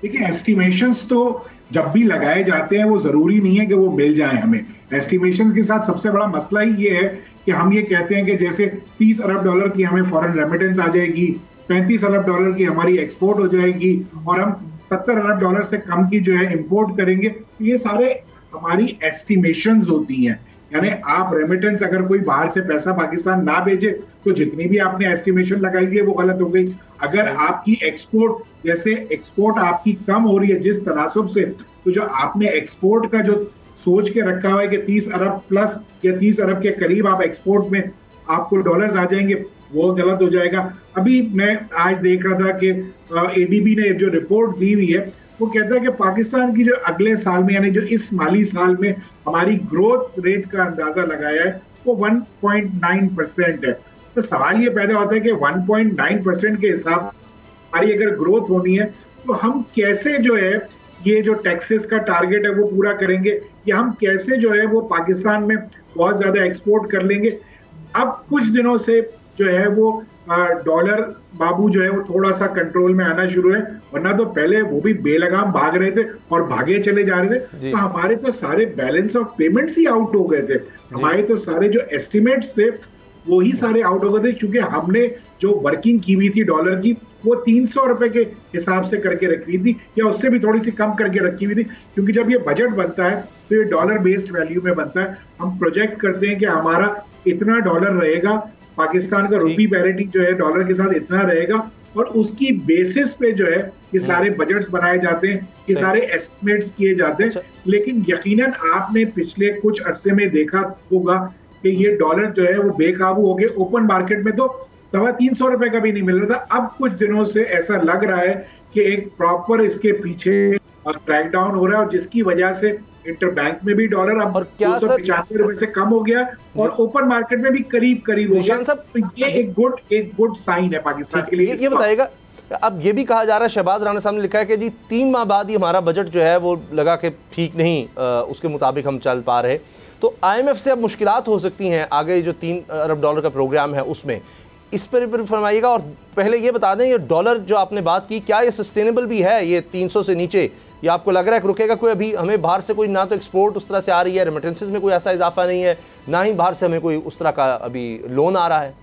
देखिए, एस्टिमेशंस तो जब भी लगाए जाते हैं वो जरूरी नहीं है कि वो मिल जाए हमें। एस्टिमेशंस के साथ सबसे बड़ा मसला ही ये है कि हम ये कहते हैं कि जैसे 30 अरब डॉलर की हमें फॉरेन रेमिटेंस आ जाएगी, 35 अरब डॉलर की हमारी एक्सपोर्ट हो जाएगी और हम 70 अरब डॉलर से कम की जो है इंपोर्ट करेंगे। ये सारे हमारी एस्टिमेशंस होती हैं, यानी आप रेमिटेंस अगर कोई बाहर से पैसा पाकिस्तान ना भेजे तो जितनी भी आपने एस्टिमेशन लगाई है वो गलत हो गई। अगर आपकी एक्सपोर्ट, जैसे एक्सपोर्ट आपकी कम हो रही है जिस तनासुब से, तो जो आपने एक्सपोर्ट का जो सोच के रखा हुआ है कि 30 अरब प्लस या 30 अरब के करीब आप एक्सपोर्ट में आपको डॉलर्स आ जाएंगे, वो गलत हो जाएगा। अभी मैं आज देख रहा था कि ADB ने जो रिपोर्ट दी हुई है वो कहता है कि पाकिस्तान की जो अगले साल में, यानी जो इस माली साल में हमारी ग्रोथ रेट का अंदाजा लगाया है वो 1.9% है। तो सवाल ये पैदा होता है कि 1.9% के हिसाब से हमारी अगर ग्रोथ होनी है तो हम कैसे जो है ये जो टैक्सेस का टारगेट है वो पूरा करेंगे, या हम कैसे जो है वो पाकिस्तान में बहुत ज्यादा एक्सपोर्ट कर लेंगे। अब कुछ दिनों से जो है वो डॉलर बाबू जो है वो थोड़ा सा कंट्रोल में आना शुरू है, वरना तो पहले वो भी बेलगाम भाग रहे थे और भागे चले जा रहे थे। तो हमारे तो सारे balance of payments he out हो गए थे, हमारे तो सारे जो एस्टिमेट्स थे वो ही सारे आउट हो गए थे, क्योंकि हमने जो वर्किंग की हुई थी डॉलर की वो 300 रुपए के हिसाब से करके रखी थी, या उससे भी थोड़ी सी कम करके रखी हुई थी, क्योंकि जब ये बजट बनता है तो ये डॉलर बेस्ड वैल्यू में बनता है। हम प्रोजेक्ट करते हैं कि हमारा इतना डॉलर रहेगा, पाकिस्तान का रुपी पैरिटी जो है डॉलर के साथ इतना रहेगा, और उसकी बेसिस पे जो है ये सारे बजट्स बनाए जाते हैं, ये सारे एस्टिमेट्स किए जाते हैं। लेकिन यकीनन आपने पिछले कुछ अरसे में देखा होगा कि ये डॉलर जो है वो बेकाबू हो गए। ओपन मार्केट में तो 350 रुपए का भी नहीं मिल रहा था। अब कुछ दिनों से ऐसा लग रहा है कि एक प्रॉपर इसके पीछे क्रैकडाउन हो रहा है, और जिसकी वजह से इंटरबैंक में भी डॉलर अब 295 रुपए से कम हो गया और ओपन मार्केट में भी करीब हो गया। तो ये एक गुड साइन है पाकिस्तान के लिए। ये बताइएगा, अब ये भी कहा जा रहा है, शहबाज राना साहब ने लिखा है कि जी 3 माह बाद ही हमारा बजट जो है वो लगा के ठीक नहीं, उसके मुताबिक हम चल पा रहे। तो IMF से अब मुश्किलात हो सकती हैं आगे जो 3 अरब डॉलर का प्रोग्राम है उसमें, इस पर फरमाइएगा। और पहले ये बता दें, ये डॉलर जो आपने बात की, क्या ये सस्टेनेबल भी है ये 300 से नीचे, या आपको लग रहा है कि रुकेगा? कोई अभी हमें बाहर से कोई ना तो एक्सपोर्ट उस तरह से आ रही है, रेमिटेंसेस में कोई ऐसा इजाफा नहीं है, ना ही बाहर से हमें कोई उस तरह का अभी लोन आ रहा है।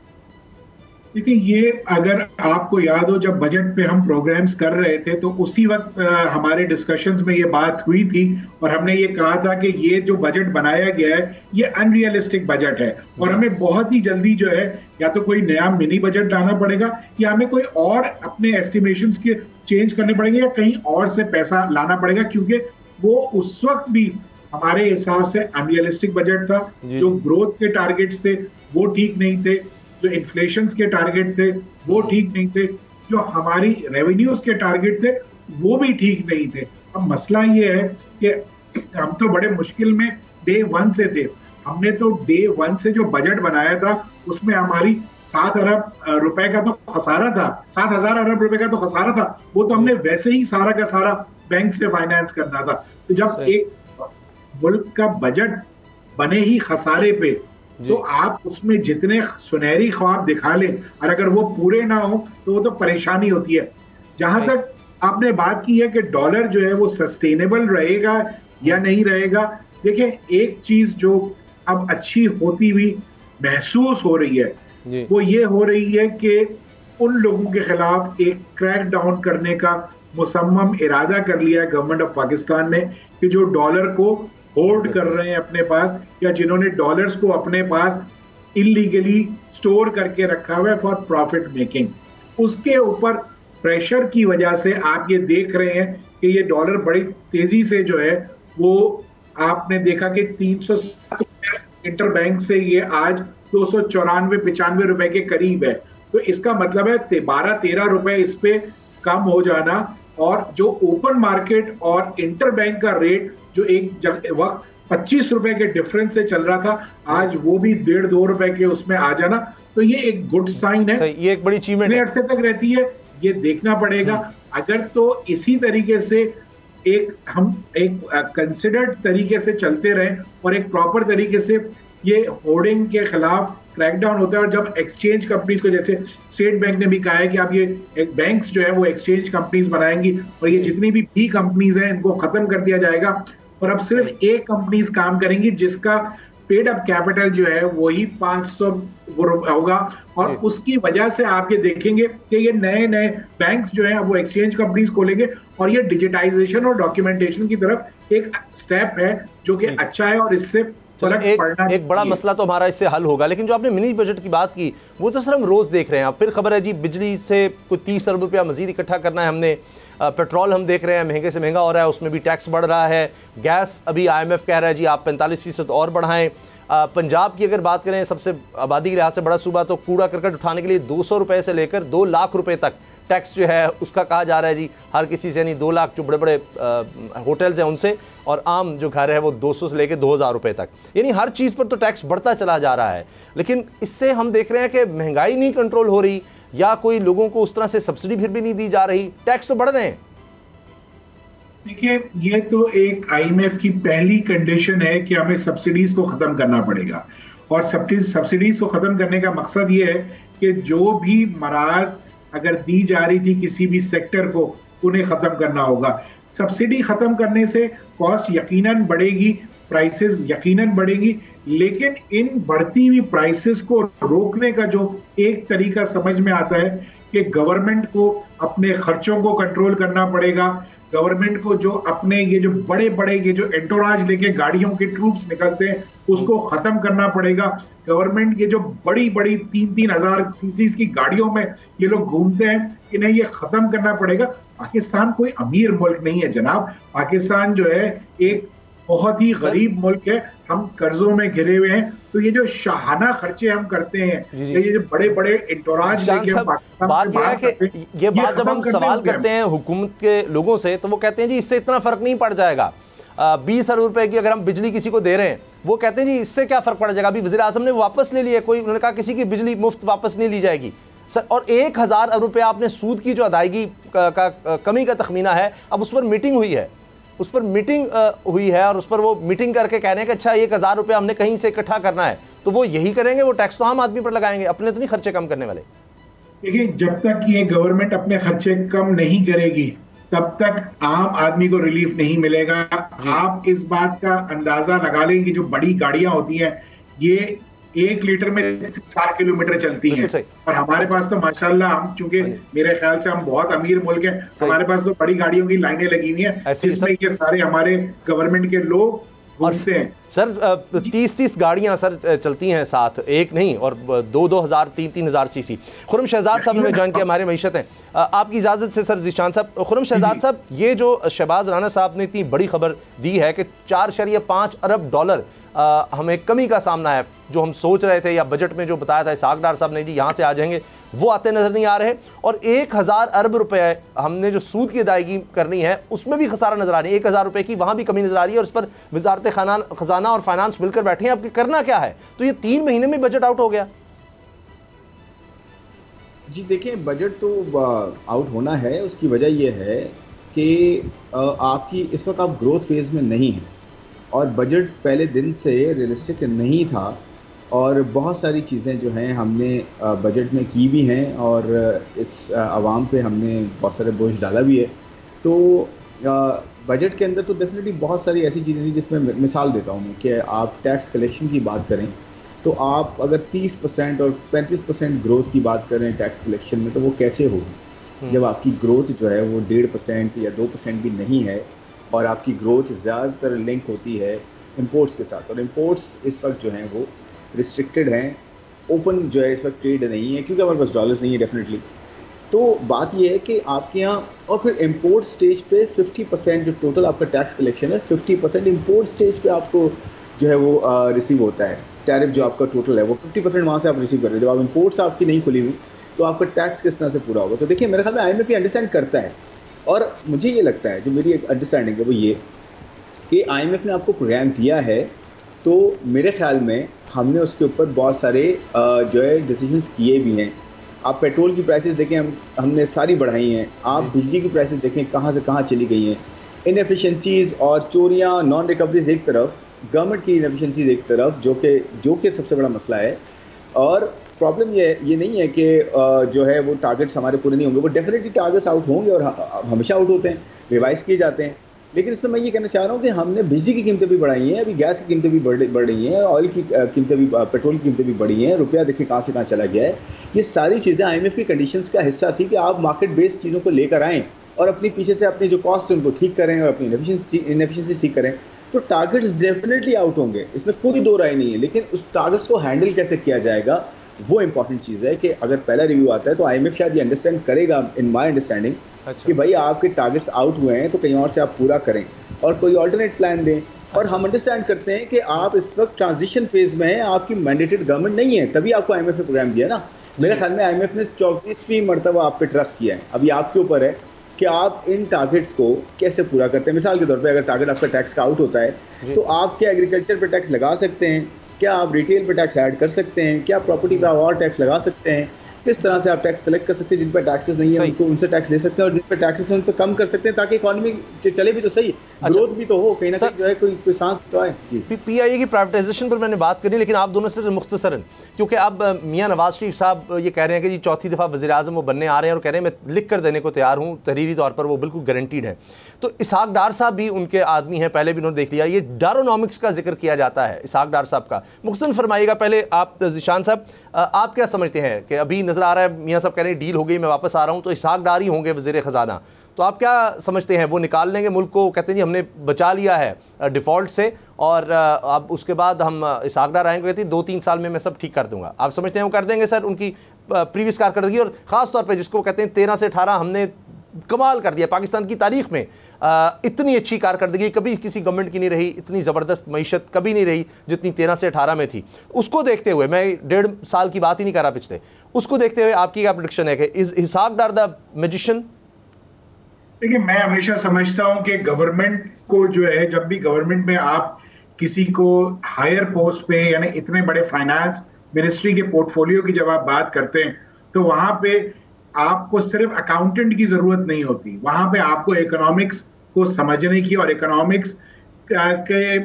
देखिए, ये अगर आपको याद हो, जब बजट पे हम प्रोग्राम्स कर रहे थे तो उसी वक्त हमारे डिस्कशंस में ये बात हुई थी और हमने ये कहा था कि ये जो बजट बनाया गया है ये अनरियलिस्टिक बजट है और हमें बहुत ही जल्दी जो है या तो कोई नया मिनी बजट लाना पड़ेगा या हमें कोई और अपने एस्टिमेशंस के चेंज करने पड़ेंगे या कहीं और से पैसा लाना पड़ेगा, क्योंकि वो उस वक्त भी हमारे हिसाब से अनरियलिस्टिक बजट था। जो ग्रोथ के टारगेट्स थे वो ठीक नहीं थे, जो इन्फ्लेशन के टारगेट थे वो ठीक नहीं थे, जो हमारी रेवेन्यूज के टारगेट थे वो भी ठीक नहीं थे। अब मसला ये है कि हम तो बड़े मुश्किल में डे 1 से थे। हमने तो डे 1 से जो बजट बनाया था उसमें हमारी 7 अरब रुपए का तो खसारा था, 7,000 अरब रुपए का तो खसारा था। वो तो हमने वैसे ही सारा का सारा बैंक से फाइनेंस करना था। तो जब एक मुल्क का बजट बने ही खसारे पे, तो आप उसमें जितने सुनहरी ख्वाब दिखा लें और अगर वो पूरे ना हो तो वो तो परेशानी होती है। जहां तक आपने बात की है कि डॉलर जो है वो सस्टेनेबल रहेगा या नहीं रहेगा, देखिए एक चीज जो अब अच्छी होती हुई महसूस हो रही है वो ये हो रही है कि उन लोगों के खिलाफ एक क्रैक डाउन करने का मुसम्मम इरादा कर लिया है गवर्नमेंट ऑफ पाकिस्तान ने, कि जो डॉलर को होल्ड कर रहे हैं अपने पास या जिन्होंने डॉलर्स को अपने पास इलीगली स्टोर करके रखा हुआ है फॉर प्रॉफिट मेकिंग, उसके ऊपर प्रेशर की वजह से आप ये देख रहे हैं कि ये डॉलर बड़ी तेजी से जो है वो आपने देखा कि 307 इंटरबैंक से ये आज 294-95 रुपए के करीब है। तो इसका मतलब है 12-13 रुपए इस पे कम हो जाना, और जो ओपन मार्केट और इंटरबैंक का रेट जो एक वक्त 25 रुपए के डिफरेंस से चल रहा था, आज वो भी 1.5-2 रुपए के उसमें आ जाना, तो ये एक गुड साइन है। ये एक बड़ी अचीवमेंट है। अरसे तक रहती है, ये देखना पड़ेगा। अगर तो इसी तरीके से हम एक कंसिडर्ड तरीके से चलते रहें और एक प्रॉपर तरीके से ये होर्डिंग के खिलाफ क्रैकडाउन होता है, और जब एक्सचेंज कंपनीज को, जैसे स्टेट बैंक ने भी कहा है कि आप ये एक बैंक्स जो है वो एक्सचेंज कंपनीज बनाएंगी और ये जितनी भी कंपनीज हैं इनको खत्म कर दिया जाएगा और अब सिर्फ एक कंपनीज काम करेंगी जिसका पेड अप कैपिटल जो है वही 500 होगा, और उसकी वजह से आप ये देखेंगे कि ये नए नए बैंक्स जो हैं वो एक्सचेंज कंपनीज खोलेंगे और ये डिजिटाइजेशन और डॉक्यूमेंटेशन की तरफ एक स्टेप है जो कि अच्छा है, और इससे एक बड़ा मसला तो हमारा इससे हल होगा। लेकिन जो आपने मिनी बजट की बात की वो तो सर हम रोज देख रहे हैं। फिर खबर है जी बिजली से कुछ 30 अरब रुपया मजीद इकट्ठा करना है हमने। पेट्रोल हम देख रहे हैं महंगे से महंगा हो रहा है, उसमें भी टैक्स बढ़ रहा है। गैस अभी IMF कह रहा है जी आप 45% और बढ़ाएं। पंजाब की अगर बात करें, सबसे आबादी के लिहाज से बड़ा सूबा, तो कूड़ा करकट उठाने के लिए 200 रुपये से लेकर 2 लाख रुपए तक टैक्स जो है उसका कहा जा रहा है जी हर किसी से, यानी 2 लाख जो बड़े बड़े होटल्स हैं उनसे, और आम जो घर है वो 200 से लेकर 2000 रुपये तक, यानी हर चीज़ पर तो टैक्स बढ़ता चला जा रहा है। लेकिन इससे हम देख रहे हैं कि महंगाई नहीं कंट्रोल हो रही या कोई लोगों को उस तरह से सब्सिडी फिर भी नहीं दी जा रही, टैक्स तो बढ़ रहे हैं। देखिए, ये तो एक IMF की पहली कंडीशन है कि हमें सब्सिडीज को खत्म करना पड़ेगा, और सब्सिडीज को खत्म करने का मकसद ये है कि जो भी मराद अगर दी जा रही थी किसी भी सेक्टर को, उन्हें खत्म करना होगा। सब्सिडी खत्म करने से कॉस्ट यकीनन बढ़ेगी, प्राइसेस यकीनन बढ़ेगी, लेकिन इन बढ़ती हुई प्राइसेस को रोकने का जो एक तरीका समझ में आता है कि गवर्नमेंट को अपने खर्चों को कंट्रोल करना पड़ेगा। गवर्नमेंट को जो अपने ये जो बड़े बड़े ये जो एंटोराज लेके गाड़ियों के ट्रूप्स निकलते हैं उसको खत्म करना पड़ेगा। गवर्नमेंट के जो बड़ी बड़ी 3-3 हजार सीसीज की गाड़ियों में ये लोग घूमते हैं, इन्हें ये खत्म करना पड़ेगा। पाकिस्तान कोई अमीर मुल्क नहीं है जनाब, पाकिस्तान जो है एक बहुत ही गरीब मुल्क है, हम कर्जों में घिरे हुए हैं। तो ये जो शाहाना खर्चे हम करते हैं, ये जो बड़े बड़े इंटोराज लेके हम पाकिस्तान बात ये बात जब हम सवाल करते हैं हुकूमत के लोगों से, तो वो कहते हैं जी इससे इतना फर्क नहीं पड़ जाएगा। 20 अरब रुपए की अगर हम बिजली किसी को दे रहे हैं, वो कहते हैं जी इससे क्या फर्क पड़ जाएगा। अभी वज़ीर आज़म ने वापस ले लिया, कोई उन्होंने कहा किसी की बिजली मुफ्त वापस नहीं ली जाएगी सर। और 1000 अरब रुपये आपने सूद की जो अदायगी का कमी का तखमीना है, अब उस पर मीटिंग हुई है, उस पर मीटिंग हुई है और उस पर वो मीटिंग करके कह रहे हैं कि अच्छा 1000 रुपये हमने कहीं से इकट्ठा करना है, तो वो यही करेंगे, वो टैक्स तो आम आदमी पर लगाएंगे, अपने तो नहीं खर्चे कम करने वाले। देखिए, जब तक ये गवर्नमेंट अपने खर्चे कम नहीं करेगी तब तक आम आदमी को रिलीफ नहीं मिलेगा। आप इस बात का अंदाजा लगा लें कि जो बड़ी गाड़ियां होती हैं ये 1 लीटर में 4 किलोमीटर चलती हैं। और हमारे पास तो माशाल्लाह, हम चूंकि मेरे ख्याल से हम बहुत अमीर मुल्क हैं, हमारे पास तो बड़ी गाड़ियों की लाइनें लगी हुई हैं जिसमें ये सारे हमारे गवर्नमेंट के लोग घूमते हैं। सर 30-30 गाड़ियां सर चलती हैं साथ, एक नहीं, और 2,000 3,000 सीसी। खुर्रम शहजाद साहब ने ज्वाइन किया, हमारे मईशत हैं। आपकी इजाज़त से सर ज़ीशान साहब, खुर्रम शहजाद साहब, ये जो शहबाज राना साहब ने इतनी बड़ी खबर दी है कि 4.5 अरब डॉलर हमें कमी का सामना है, जो हम सोच रहे थे या बजट में जो बताया था इसहाक डार साहब ने जी यहाँ से आ जाएंगे, वो आते नज़र नहीं आ रहे, और 1,000 अरब रुपए हमने जो सूद की अदायगी करनी है उसमें भी खसारा नज़र आ रही है, 1,000 रुपए की वहाँ भी कमी नज़र आ रही है, और इस पर वजारत खजाना और फाइनेंस मिलकर बैठे हैं, आपके करना क्या है? तो ये 3 महीने में बजट आउट हो गया। जी देखें, बजट तो आउट होना है, उसकी वजह यह है कि आपकी इस वक्त आप ग्रोथ फेज़ में नहीं हैं, और बजट पहले दिन से रियलिस्टिक नहीं था, और बहुत सारी चीज़ें जो हैं हमने बजट में की भी हैं, और इस आवाम पे हमने बहुत सारे बोझ डाला भी है। तो बजट के अंदर तो डेफिनेटली बहुत सारी ऐसी चीज़ें थी, जिसमें मिसाल देता हूँ मैं कि आप टैक्स कलेक्शन की बात करें तो आप अगर 30% और 35% ग्रोथ की बात करें टैक्स कलेक्शन में, तो वो कैसे होगी जब आपकी ग्रोथ जो है वो 1.5% या 2% भी नहीं है, और आपकी ग्रोथ ज़्यादातर लिंक होती है इंपोर्ट्स के साथ, और इंपोर्ट्स इस वक्त जो हैं वो रिस्ट्रिक्टेड हैं, ओपन जो है इस वक्त ट्रेड नहीं है, क्योंकि हमारे पास डॉलर्स नहीं है डेफिनेटली। तो बात यह है कि आपके यहाँ, और फिर इंपोर्ट स्टेज पे 50% जो टोटल आपका टैक्स कलेक्शन है, 50% इंपोर्ट स्टेज पे आपको जो है वो रिसीव होता है। टैरिफ जो आपका टोटल है वो 50% वहाँ से आप रिसीव कर रहे हैं। जब आप इंपोर्ट्स आपकी नहीं खुली हुई तो आपका टैक्स किस तरह से पूरा होगा? तो देखिए, मेरे ख्याल में IMF ये अंडरस्टैंड करता है, और मुझे ये लगता है, जो मेरी एक अंडरस्टैंडिंग है वो ये कि IMF ने आपको प्रोग्राम दिया है, तो मेरे ख्याल में हमने उसके ऊपर बहुत सारे जो है डिसीजंस किए भी हैं। आप पेट्रोल की प्राइसेस देखें, हमने सारी बढ़ाई हैं। आप बिजली की प्राइसेस देखें कहाँ से कहाँ चली गई हैं। इनएफिशिएंसीज़ और चोरियाँ, नॉन रिकवरीज एक तरफ, गवर्नमेंट की इनएफिशिएंसीज एक तरफ, जो कि सबसे बड़ा मसला है। और प्रॉब्लम ये नहीं है कि जो है वो टारगेट्स हमारे पूरे नहीं होंगे, वो डेफिनेटली टारगेट्स आउट होंगे, और हमेशा आउट होते हैं, रिवाइज किए जाते हैं। लेकिन इसमें मैं ये कहना चाह रहा हूँ कि हमने बिजली की कीमतें भी बढ़ाई हैं, अभी गैस की कीमतें भी बढ़ रही हैं, ऑयल की कीमतें भी, पेट्रोल की कीमतें भी बढ़ी हैं, रुपया देखिए कहाँ से कहाँ चला गया है। ये सारी चीज़ें IMF की कंडीशंस का हिस्सा थी कि आप मार्केट बेस्ड चीज़ों को लेकर आएँ, और अपनी पीछे से अपने जो कॉस्ट है उनको ठीक करें, और अपनी इनएफिशिएंसी ठीक करें। तो टारगेट्स डेफिनेटली आउट होंगे, इसमें कोई दो राय नहीं है, लेकिन उस टारगेट्स को हैंडल कैसे किया जाएगा वो इंपॉर्टेंट चीज़ है। कि अगर पहला रिव्यू आता है तो IMF शायद ये अंडरस्टैंड करेगा, इन माई अंडरस्टैंडिंग, कि भाई आपके टारगेट्स आउट हुए हैं तो कहीं और से आप पूरा करें और कोई ऑल्टरनेट प्लान दें। और हम अंडरस्टैंड करते हैं कि आप इस वक्त ट्रांजिशन फेज में हैं, आपकी मैंडेटेड गवर्नमेंट नहीं है, तभी आपको IMF ने प्रोग्राम दिया ना। मेरे ख्याल में IMF ने 34वीं मरतबा आप पे ट्रस्ट किया है। अभी आपके ऊपर है कि आप इन टारगेट्स को कैसे पूरा करते हैं। मिसाल के तौर पे अगर टारगेट आपका टैक्स का आउट होता है तो आप क्या एग्रीकल्चर पे टैक्स लगा सकते हैं, क्या आप रिटेल पे टैक्स ऐड कर सकते हैं, क्या प्रॉपर्टी पे और टैक्स लगा सकते हैं, किस तरह से आप टैक्स कलेक्ट कर सकते हैं, जिन पर टैक्सेस नहीं है उनको उनसे टैक्स ले सकते हैं, और जिन पर टैक्सेस है उन पर कम कर सकते हैं, ताकि इकोनॉमी चले भी तो सही, ग्रोथ भी तो हो, कहीं ना कहीं जो है कोई सांस तो आए। PIA की प्राइवेटाइजेशन पर मैंने बात करी, लेकिन आप दोनों से मुख्तसरन, क्योंकि अब मियां नवाज शरीफ साहब ये कह रहे हैं कि जी चौथी दफ़ा वज़ीर आज़म वो बनने आ रहे हैं, और कह रहे हैं मैं लिख कर देने को तैयार हूँ, तहरीरी तौर पर वो बिल्कुल गारंटीड है। तो इसहाक डार साहब भी उनके आदमी हैं, पहले भी उन्होंने देख लिया। ये डारोनॉमिक्स का जिक्र किया जाता है इसहाक डार साहब का, मुख्तसर फरमाइएगा। पहले आप ज़ीशान साहब, आप क्या समझते हैं कि अभी नज़र आ रहा है मियां साहब कह रहे हैं डील हो गई, मैं वापस आ रहा हूँ, तो इसहाक डार ही होंगे वज़ीर ख़जाना, तो आप क्या समझते हैं वो निकाल लेंगे मुल्क को? कहते हैं जी हमने बचा लिया है डिफ़ॉल्ट से, और अब उसके बाद हम इसहाक डार आएंगे, कहते हैं 2-3 साल में मैं सब ठीक कर दूंगा। आप समझते हैं वो कर देंगे सर? उनकी प्रीवियस कारकर्दगी, और ख़ास तौर पे जिसको कहते हैं 13 से 18 हमने कमाल कर दिया पाकिस्तान की तारीख में, इतनी अच्छी कारकर्दगी कभी किसी गवर्नमेंट की नहीं रही, इतनी ज़बरदस्त मईशत कभी नहीं रही जितनी 13 से 18 में थी। उसको देखते हुए, मैं 1.5 साल की बात ही नहीं कर रहा पिछले, उसको देखते हुए आपकी क्या प्रेडिक्शन है कि is Ishaq Dar the magician? देखिए, मैं हमेशा समझता हूं कि गवर्नमेंट को जो है, जब भी गवर्नमेंट में आप किसी को हायर पोस्ट पे, यानी इतने बड़े फाइनेंस मिनिस्ट्री के पोर्टफोलियो की जब आप बात करते हैं, तो वहां पे आपको सिर्फ अकाउंटेंट की जरूरत नहीं होती, वहां पे आपको इकोनॉमिक्स को समझने की, और इकोनॉमिक्स के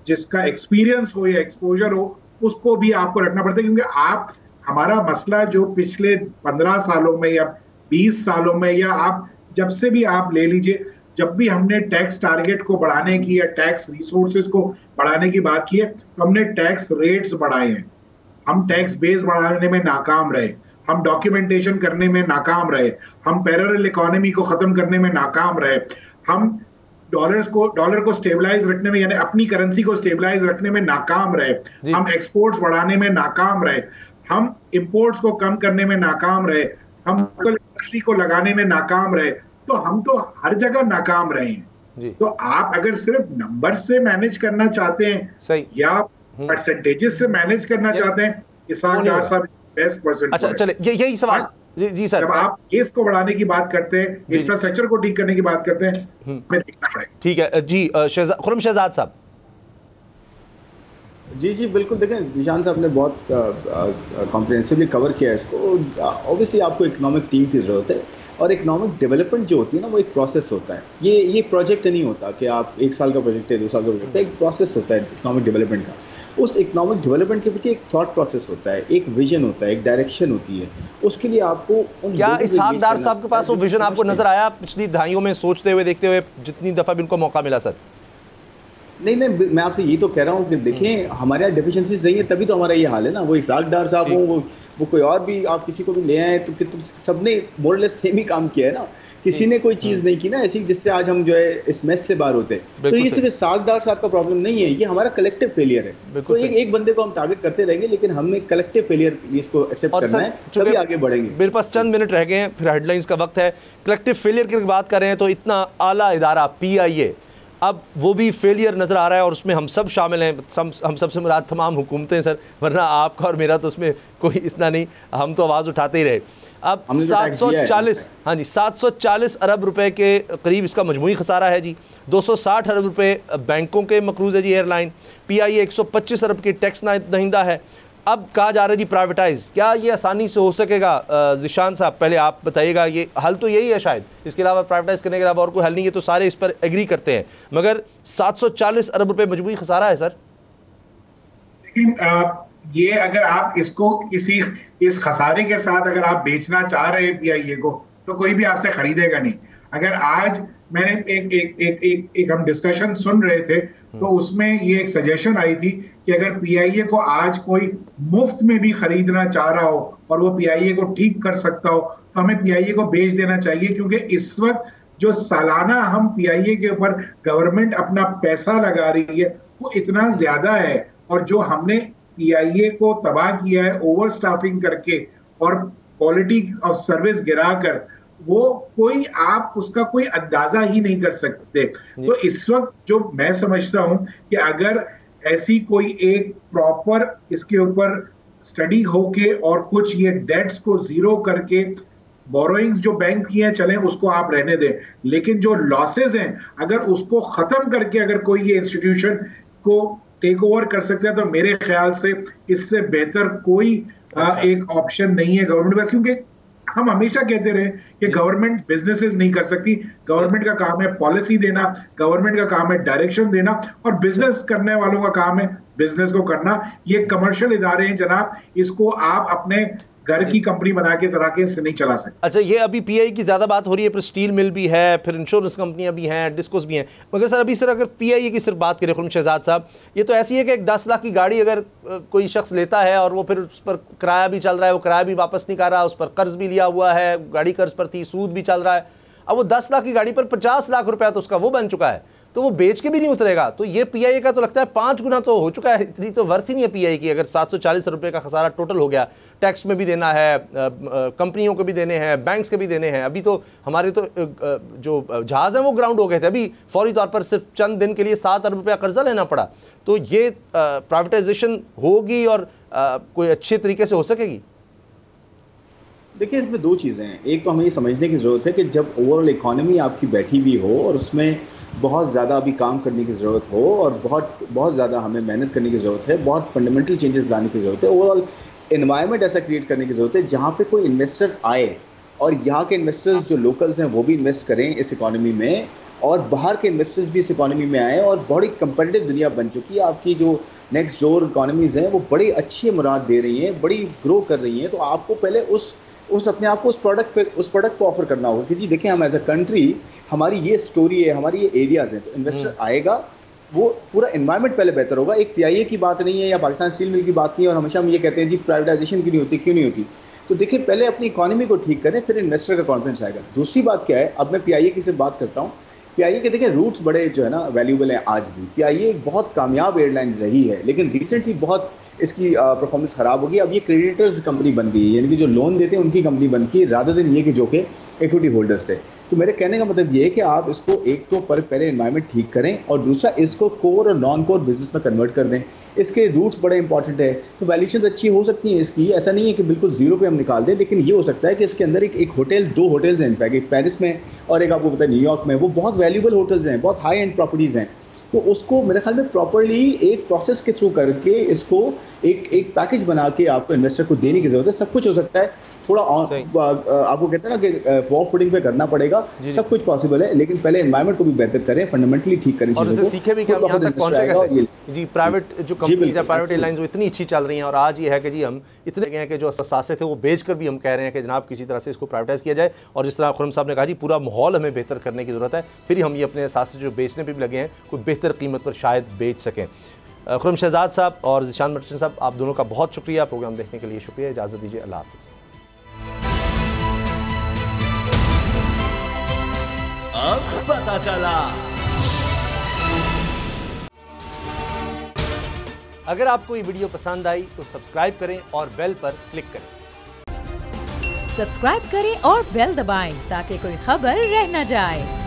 जिसका एक्सपीरियंस हो या एक्सपोजर हो उसको भी आपको रखना पड़ता है। क्योंकि आप, हमारा मसला जो पिछले 15 सालों में या 20 सालों में, या आप जब से भी आप ले लीजिए, जब भी हमने टैक्स टारगेट को बढ़ाने की या टैक्स रिसोर्सेज को बढ़ाने की बात की है, तो हमने टैक्स रेट्स बढ़ाए हैं। हम टैक्स बेस बढ़ाने में नाकाम रहे, हम डॉक्यूमेंटेशन करने में नाकाम रहे, हम पैरेलल इकोनॉमी को खत्म करने में नाकाम रहे, हम डॉलर को स्टेबलाइज रखने में यानी अपनी करेंसी को स्टेबलाइज रखने में नाकाम रहे, हम एक्सपोर्ट्स बढ़ाने में नाकाम रहे, हम इंपोर्ट्स को कम करने में नाकाम रहे, हम लोकल इंडस्ट्री को लगाने में नाकाम रहे, तो हम तो हर जगह नाकाम रहे हैं। तो आप अगर सिर्फ नंबर से मैनेज करना चाहते हैं सही या परसेंटेजेस से मैनेज करना चाहते हैं, इसाक डार साहब बेस्ट पर्सन। अच्छा चले यही सवाल जी सर, जब आप केस को बढ़ाने की बात करते हैं, इंफ्रास्ट्रक्चर को ठीक करने की बात करते हैं, हमें देखना पड़ेगा। ठीक है जी, खुर्रम शहजाद साहब। जी बिल्कुल, देखें जिशान साहब ने बहुत कॉम्प्रिहेंसिवली कवर किया है इसको। ऑब्वियसली आपको इकोनॉमिक टीम की ज़रूरत है, और इकोनॉमिक डेवलपमेंट जो होती है ना वो एक प्रोसेस होता है। ये प्रोजेक्ट नहीं होता कि आप 1 साल का प्रोजेक्ट है, 2 साल का प्रोजेक्ट है, एक प्रोसेस होता है इकोनॉमिक डेवलपमेंट का। उस इकोनॉमिक डेवलपमेंट के प्रति एक थॉट प्रोसेस होता है, एक विजन होता है, एक डायरेक्शन होती है। उसके लिए आपको क्या इसहाक डार साहब के पास वो विजन आपको नजर आया पिछली दहाइयों में, सोचते हुए देखते हुए जितनी दफ़ा भी उनको मौका मिला सर? नहीं, मैं आपसे ये तो कह रहा हूँ कि देखें हमारे यहाँ डेफिशिएंसीज रही है, तभी तो हमारा ये हाल है ना। वो इसहाक डार साहब हो, वो कोई और भी आप किसी को भी ले आए, तो सबने मोरलेस सेम ही काम किया है ना। किसी ने कोई चीज़ नहीं की ना ऐसी जिससे आज हम जो है इस मेस से बाहर होते हैं। तो ये सिर्फ इसहाक डार साहब का प्रॉब्लम नहीं है, ये हमारा कलेक्टिव फेलियर है। तो एक बंदे को हम टारगेट करते रहेंगे, लेकिन हमने कलेक्टिव फेलियर इसको एक्सेप्ट करना है, तभी आगे बढ़ेंगे। मेरे पास चंद मिनट रह गए हैं, फिर हेडलाइंस का वक्त है। कलेक्टिव फेलियर की बात कर रहे हैं तो इतना आला इदारा PIA, अब वो भी फेलियर नज़र आ रहा है और उसमें हम सब शामिल हैं। हम सबसे मुराद तमाम हुकूमतें सर, वरना आपका और मेरा तो उसमें कोई इतना नहीं, हम तो आवाज़ उठाते ही रहे। अब 740 अरब रुपए के करीब इसका मजमूई खसारा है जी। 260 अरब रुपए बैंकों के मकरूज़ है जी एयरलाइन। PIA 125 अरब की टैक्स दहिंदा है। अब कहा जा रहा है जी प्राइवेटाइज, क्या ये आसानी से हो सकेगा? जिशान साहब पहले आप बताइएगा, ये हल तो यही है शायद, इसके अलावा प्राइवेटाइज करने के अलावा और कोई हल नहीं है, तो सारे इस पर एग्री करते हैं, मगर 740 अरब रुपए मजमूई खसारा है सर। लेकिन ये अगर आप इसको इस खसारे के साथ अगर आप बेचना चाह रहे हैं PIA को, तो कोई भी आपसे खरीदेगा नहीं। अगर आज मैंने एक हम डिस्कशन सुन रहे थे, तो उसमें ये एक सजेशन आई थी कि अगर PIA को आज कोई मुफ्त में भी खरीदना चाह रहा हो और वो PIA को ठीक कर सकता हो, तो हमें PIA को बेच देना चाहिए, क्योंकि इस वक्त जो सालाना हम PIA के ऊपर गवर्नमेंट अपना पैसा लगा रही है वो इतना ज्यादा है, और जो हमने PIA को तबाह किया है ओवर स्टाफिंग करके और क्वालिटी ऑफ सर्विस गिराकर, वो कोई आप उसका कोई अंदाजा ही नहीं कर सकते। तो इस वक्त जो मैं समझता हूं कि अगर ऐसी कोई एक प्रॉपर इसके ऊपर स्टडी होके और कुछ ये डेट्स को जीरो करके, बोरोइंग्स जो बैंक की हैं चलें उसको आप रहने दें, लेकिन जो लॉसेज हैं अगर उसको खत्म करके अगर कोई ये इंस्टीट्यूशन को टेक ओवर कर सकते हैं, तो मेरे ख्याल से इससे बेहतर कोई एक ऑप्शन नहीं है गवर्नमेंट पास। क्योंकि हम हमेशा कहते रहे कि गवर्नमेंट बिजनेसेस नहीं कर सकती, गवर्नमेंट का काम है पॉलिसी देना, गवर्नमेंट का काम है डायरेक्शन देना, और बिजनेस करने वालों का काम है बिजनेस को करना। ये कमर्शियल इदारे हैं जनाब, इसको आप अपने घर की कंपनी बना के तरीके से नहीं चला सकते। अच्छा, ये अभी PIA की ज़्यादा बात हो रही है, फिर स्टील मिल भी है, फिर इंश्योरेंस कंपनियां भी हैं, डिस्कोस भी हैं, मगर सर अभी सर अगर PIA की सिर्फ बात करें खुर्रम शहजाद साहब, ये तो ऐसी है कि एक 10 लाख की गाड़ी अगर कोई शख्स लेता है और वो फिर उस पर किराया भी चल रहा है, वो किराया भी वापस नहीं कर रहा, उस पर कर्ज भी लिया हुआ है, गाड़ी कर्ज पर थी, सूद भी चल रहा है, अब वो 10 लाख की गाड़ी पर 50 लाख रुपया तो उसका वो बन चुका है, तो वो बेच के भी नहीं उतरेगा। तो ये PIA का तो लगता है 5 गुना तो हो चुका है, इतनी तो वर्थ ही नहीं है PIA की। अगर 740 रुपये का खसारा टोटल हो गया, टैक्स में भी देना है, कंपनियों को भी देने हैं, बैंक्स के भी देने हैं। अभी तो हमारे तो जो जहाज़ हैं वो ग्राउंड हो गए थे, अभी फौरी तौर पर सिर्फ चंद दिन के लिए 7 अरब रुपया कर्जा लेना पड़ा। तो ये प्राइवेटाइजेशन होगी और कोई अच्छे तरीके से हो सकेगी? देखिए, इसमें 2 चीज़ें हैं। एक तो हमें ये समझने की ज़रूरत है कि जब ओवरऑल इकॉनमी आपकी बैठी हुई हो और उसमें बहुत ज़्यादा अभी काम करने की ज़रूरत हो और बहुत ज़्यादा हमें मेहनत करने की ज़रूरत है, बहुत फंडामेंटल चेंजेस लाने की ज़रूरत है, ओवरऑल एनवायरनमेंट ऐसा क्रिएट करने की ज़रूरत है जहाँ पे कोई इन्वेस्टर आए और यहाँ के इन्वेस्टर्स जो लोकल्स हैं वो भी इन्वेस्ट करें इस इकॉनमी में, और बाहर के इन्वेस्टर्स भी इस इकॉनमी में आए। और बड़ी कंपेटिटिव दुनिया बन चुकी है, आपकी जो नेक्स्ट डोर इकॉनमीज़ हैं वो बड़ी अच्छी मुराद दे रही हैं, बड़ी ग्रो कर रही हैं। तो आपको पहले उस अपने आप को उस प्रोडक्ट को ऑफर करना होगा कि जी देखिए, हम एज अ कंट्री, हमारी ये स्टोरी है, हमारी ये एरियाज़ हैं, तो इन्वेस्टर आएगा, वो पूरा एनवायरनमेंट पहले बेहतर होगा। एक पीआईए की बात नहीं है या पाकिस्तान स्टील मिल की बात नहीं है, और हमेशा हम ये कहते हैं जी प्राइवेटाइजेशन क्यों नहीं होती, क्यों नहीं होती। तो देखिए पहले अपनी इकोनॉमी को ठीक करें, फिर इन्वेस्टर का कॉन्फिडेंस आएगा। दूसरी बात क्या है, अब मैं पीआईए की सिर्फ बात करता हूँ। पीआईए के देखिए रूट्स बड़े जो है ना वैल्यूएबल हैं आज भी। पीआईए एक बहुत कामयाब एयरलाइन रही है, लेकिन रिसेंटली बहुत इसकी परफॉर्मेंस खराब होगी। अब ये क्रेडिटर्स कंपनी बन गई है, यानी कि जो लोन देते हैं उनकी कंपनी बन गई, रादर देन ये कि जो कि इक्विटी होल्डर्स थे। तो मेरे कहने का मतलब ये है कि आप इसको एक तो पर पहले एनवायरनमेंट ठीक करें, और दूसरा इसको कोर और नॉन कोर बिजनेस में कन्वर्ट कर दें। इसके रूट्स बड़े इंपॉर्टेंट है, तो वैल्यूएशंस अच्छी हो सकती हैं इसकी, ऐसा नहीं है कि बिल्कुल जीरो पे हम निकाल दें, लेकिन ये हो सकता है कि इसके अंदर एक होटल, 2 होटल्स हैं इनफैक्ट, एक पेरिस में और एक आपको पता है न्यूयॉर्क में, वो बहुत वैल्यूएबल होटल्स हैं, बहुत हाई एंड प्रॉपर्टीज़ हैं। तो उसको मेरे ख्याल में प्रॉपर्ली एक प्रोसेस के थ्रू करके इसको एक पैकेज बना के आपको इन्वेस्टर को देने की जरूरत है। सब कुछ हो सकता है, थोड़ा आपको कहते हैं ना कि वॉक फुटिंग पे करना पड़ेगा, सब कुछ पॉसिबल है, लेकिन पहले एनवायरनमेंट को भी बेहतर करें, फंडामेंटली ठीक करें और इससे सीखे भी कि हम यहाँ तक पहुँचे कैसे। जी, प्राइवेट जो कंपनीज है, प्राइवेट एयरलाइंस वो इतनी अच्छी चल रही हैं, और आज ये है कि जी हम इतने गए हैं कि जो असासे थे वो बेच कर भी हम कह रहे हैं कि जनाब किसी तरह से इसको प्राइवेटाइज किया जाए। और जिस तरह खुरम साहब ने कहा जी पूरा माहौल हमें बेहतर करने की ज़रूरत है, फिर हम ये अपने असासे जो बेचने पर भी लगे हैं कोई बेहतर कीमत पर शायद बेच सकें। खुरम शहजाद साहब और ज़ीशान मर्चेंट साहब, आप दोनों का बहुत शुक्रिया प्रोग्राम देखने के लिए। शुक्रिया, इजाज़त दीजिए, अल्लाह हाफ़िज़। अब पता चला। अगर आपको ये वीडियो पसंद आई तो सब्सक्राइब करें और बेल पर क्लिक करें। सब्सक्राइब करें और बेल दबाएं ताकि कोई खबर रह न जाए।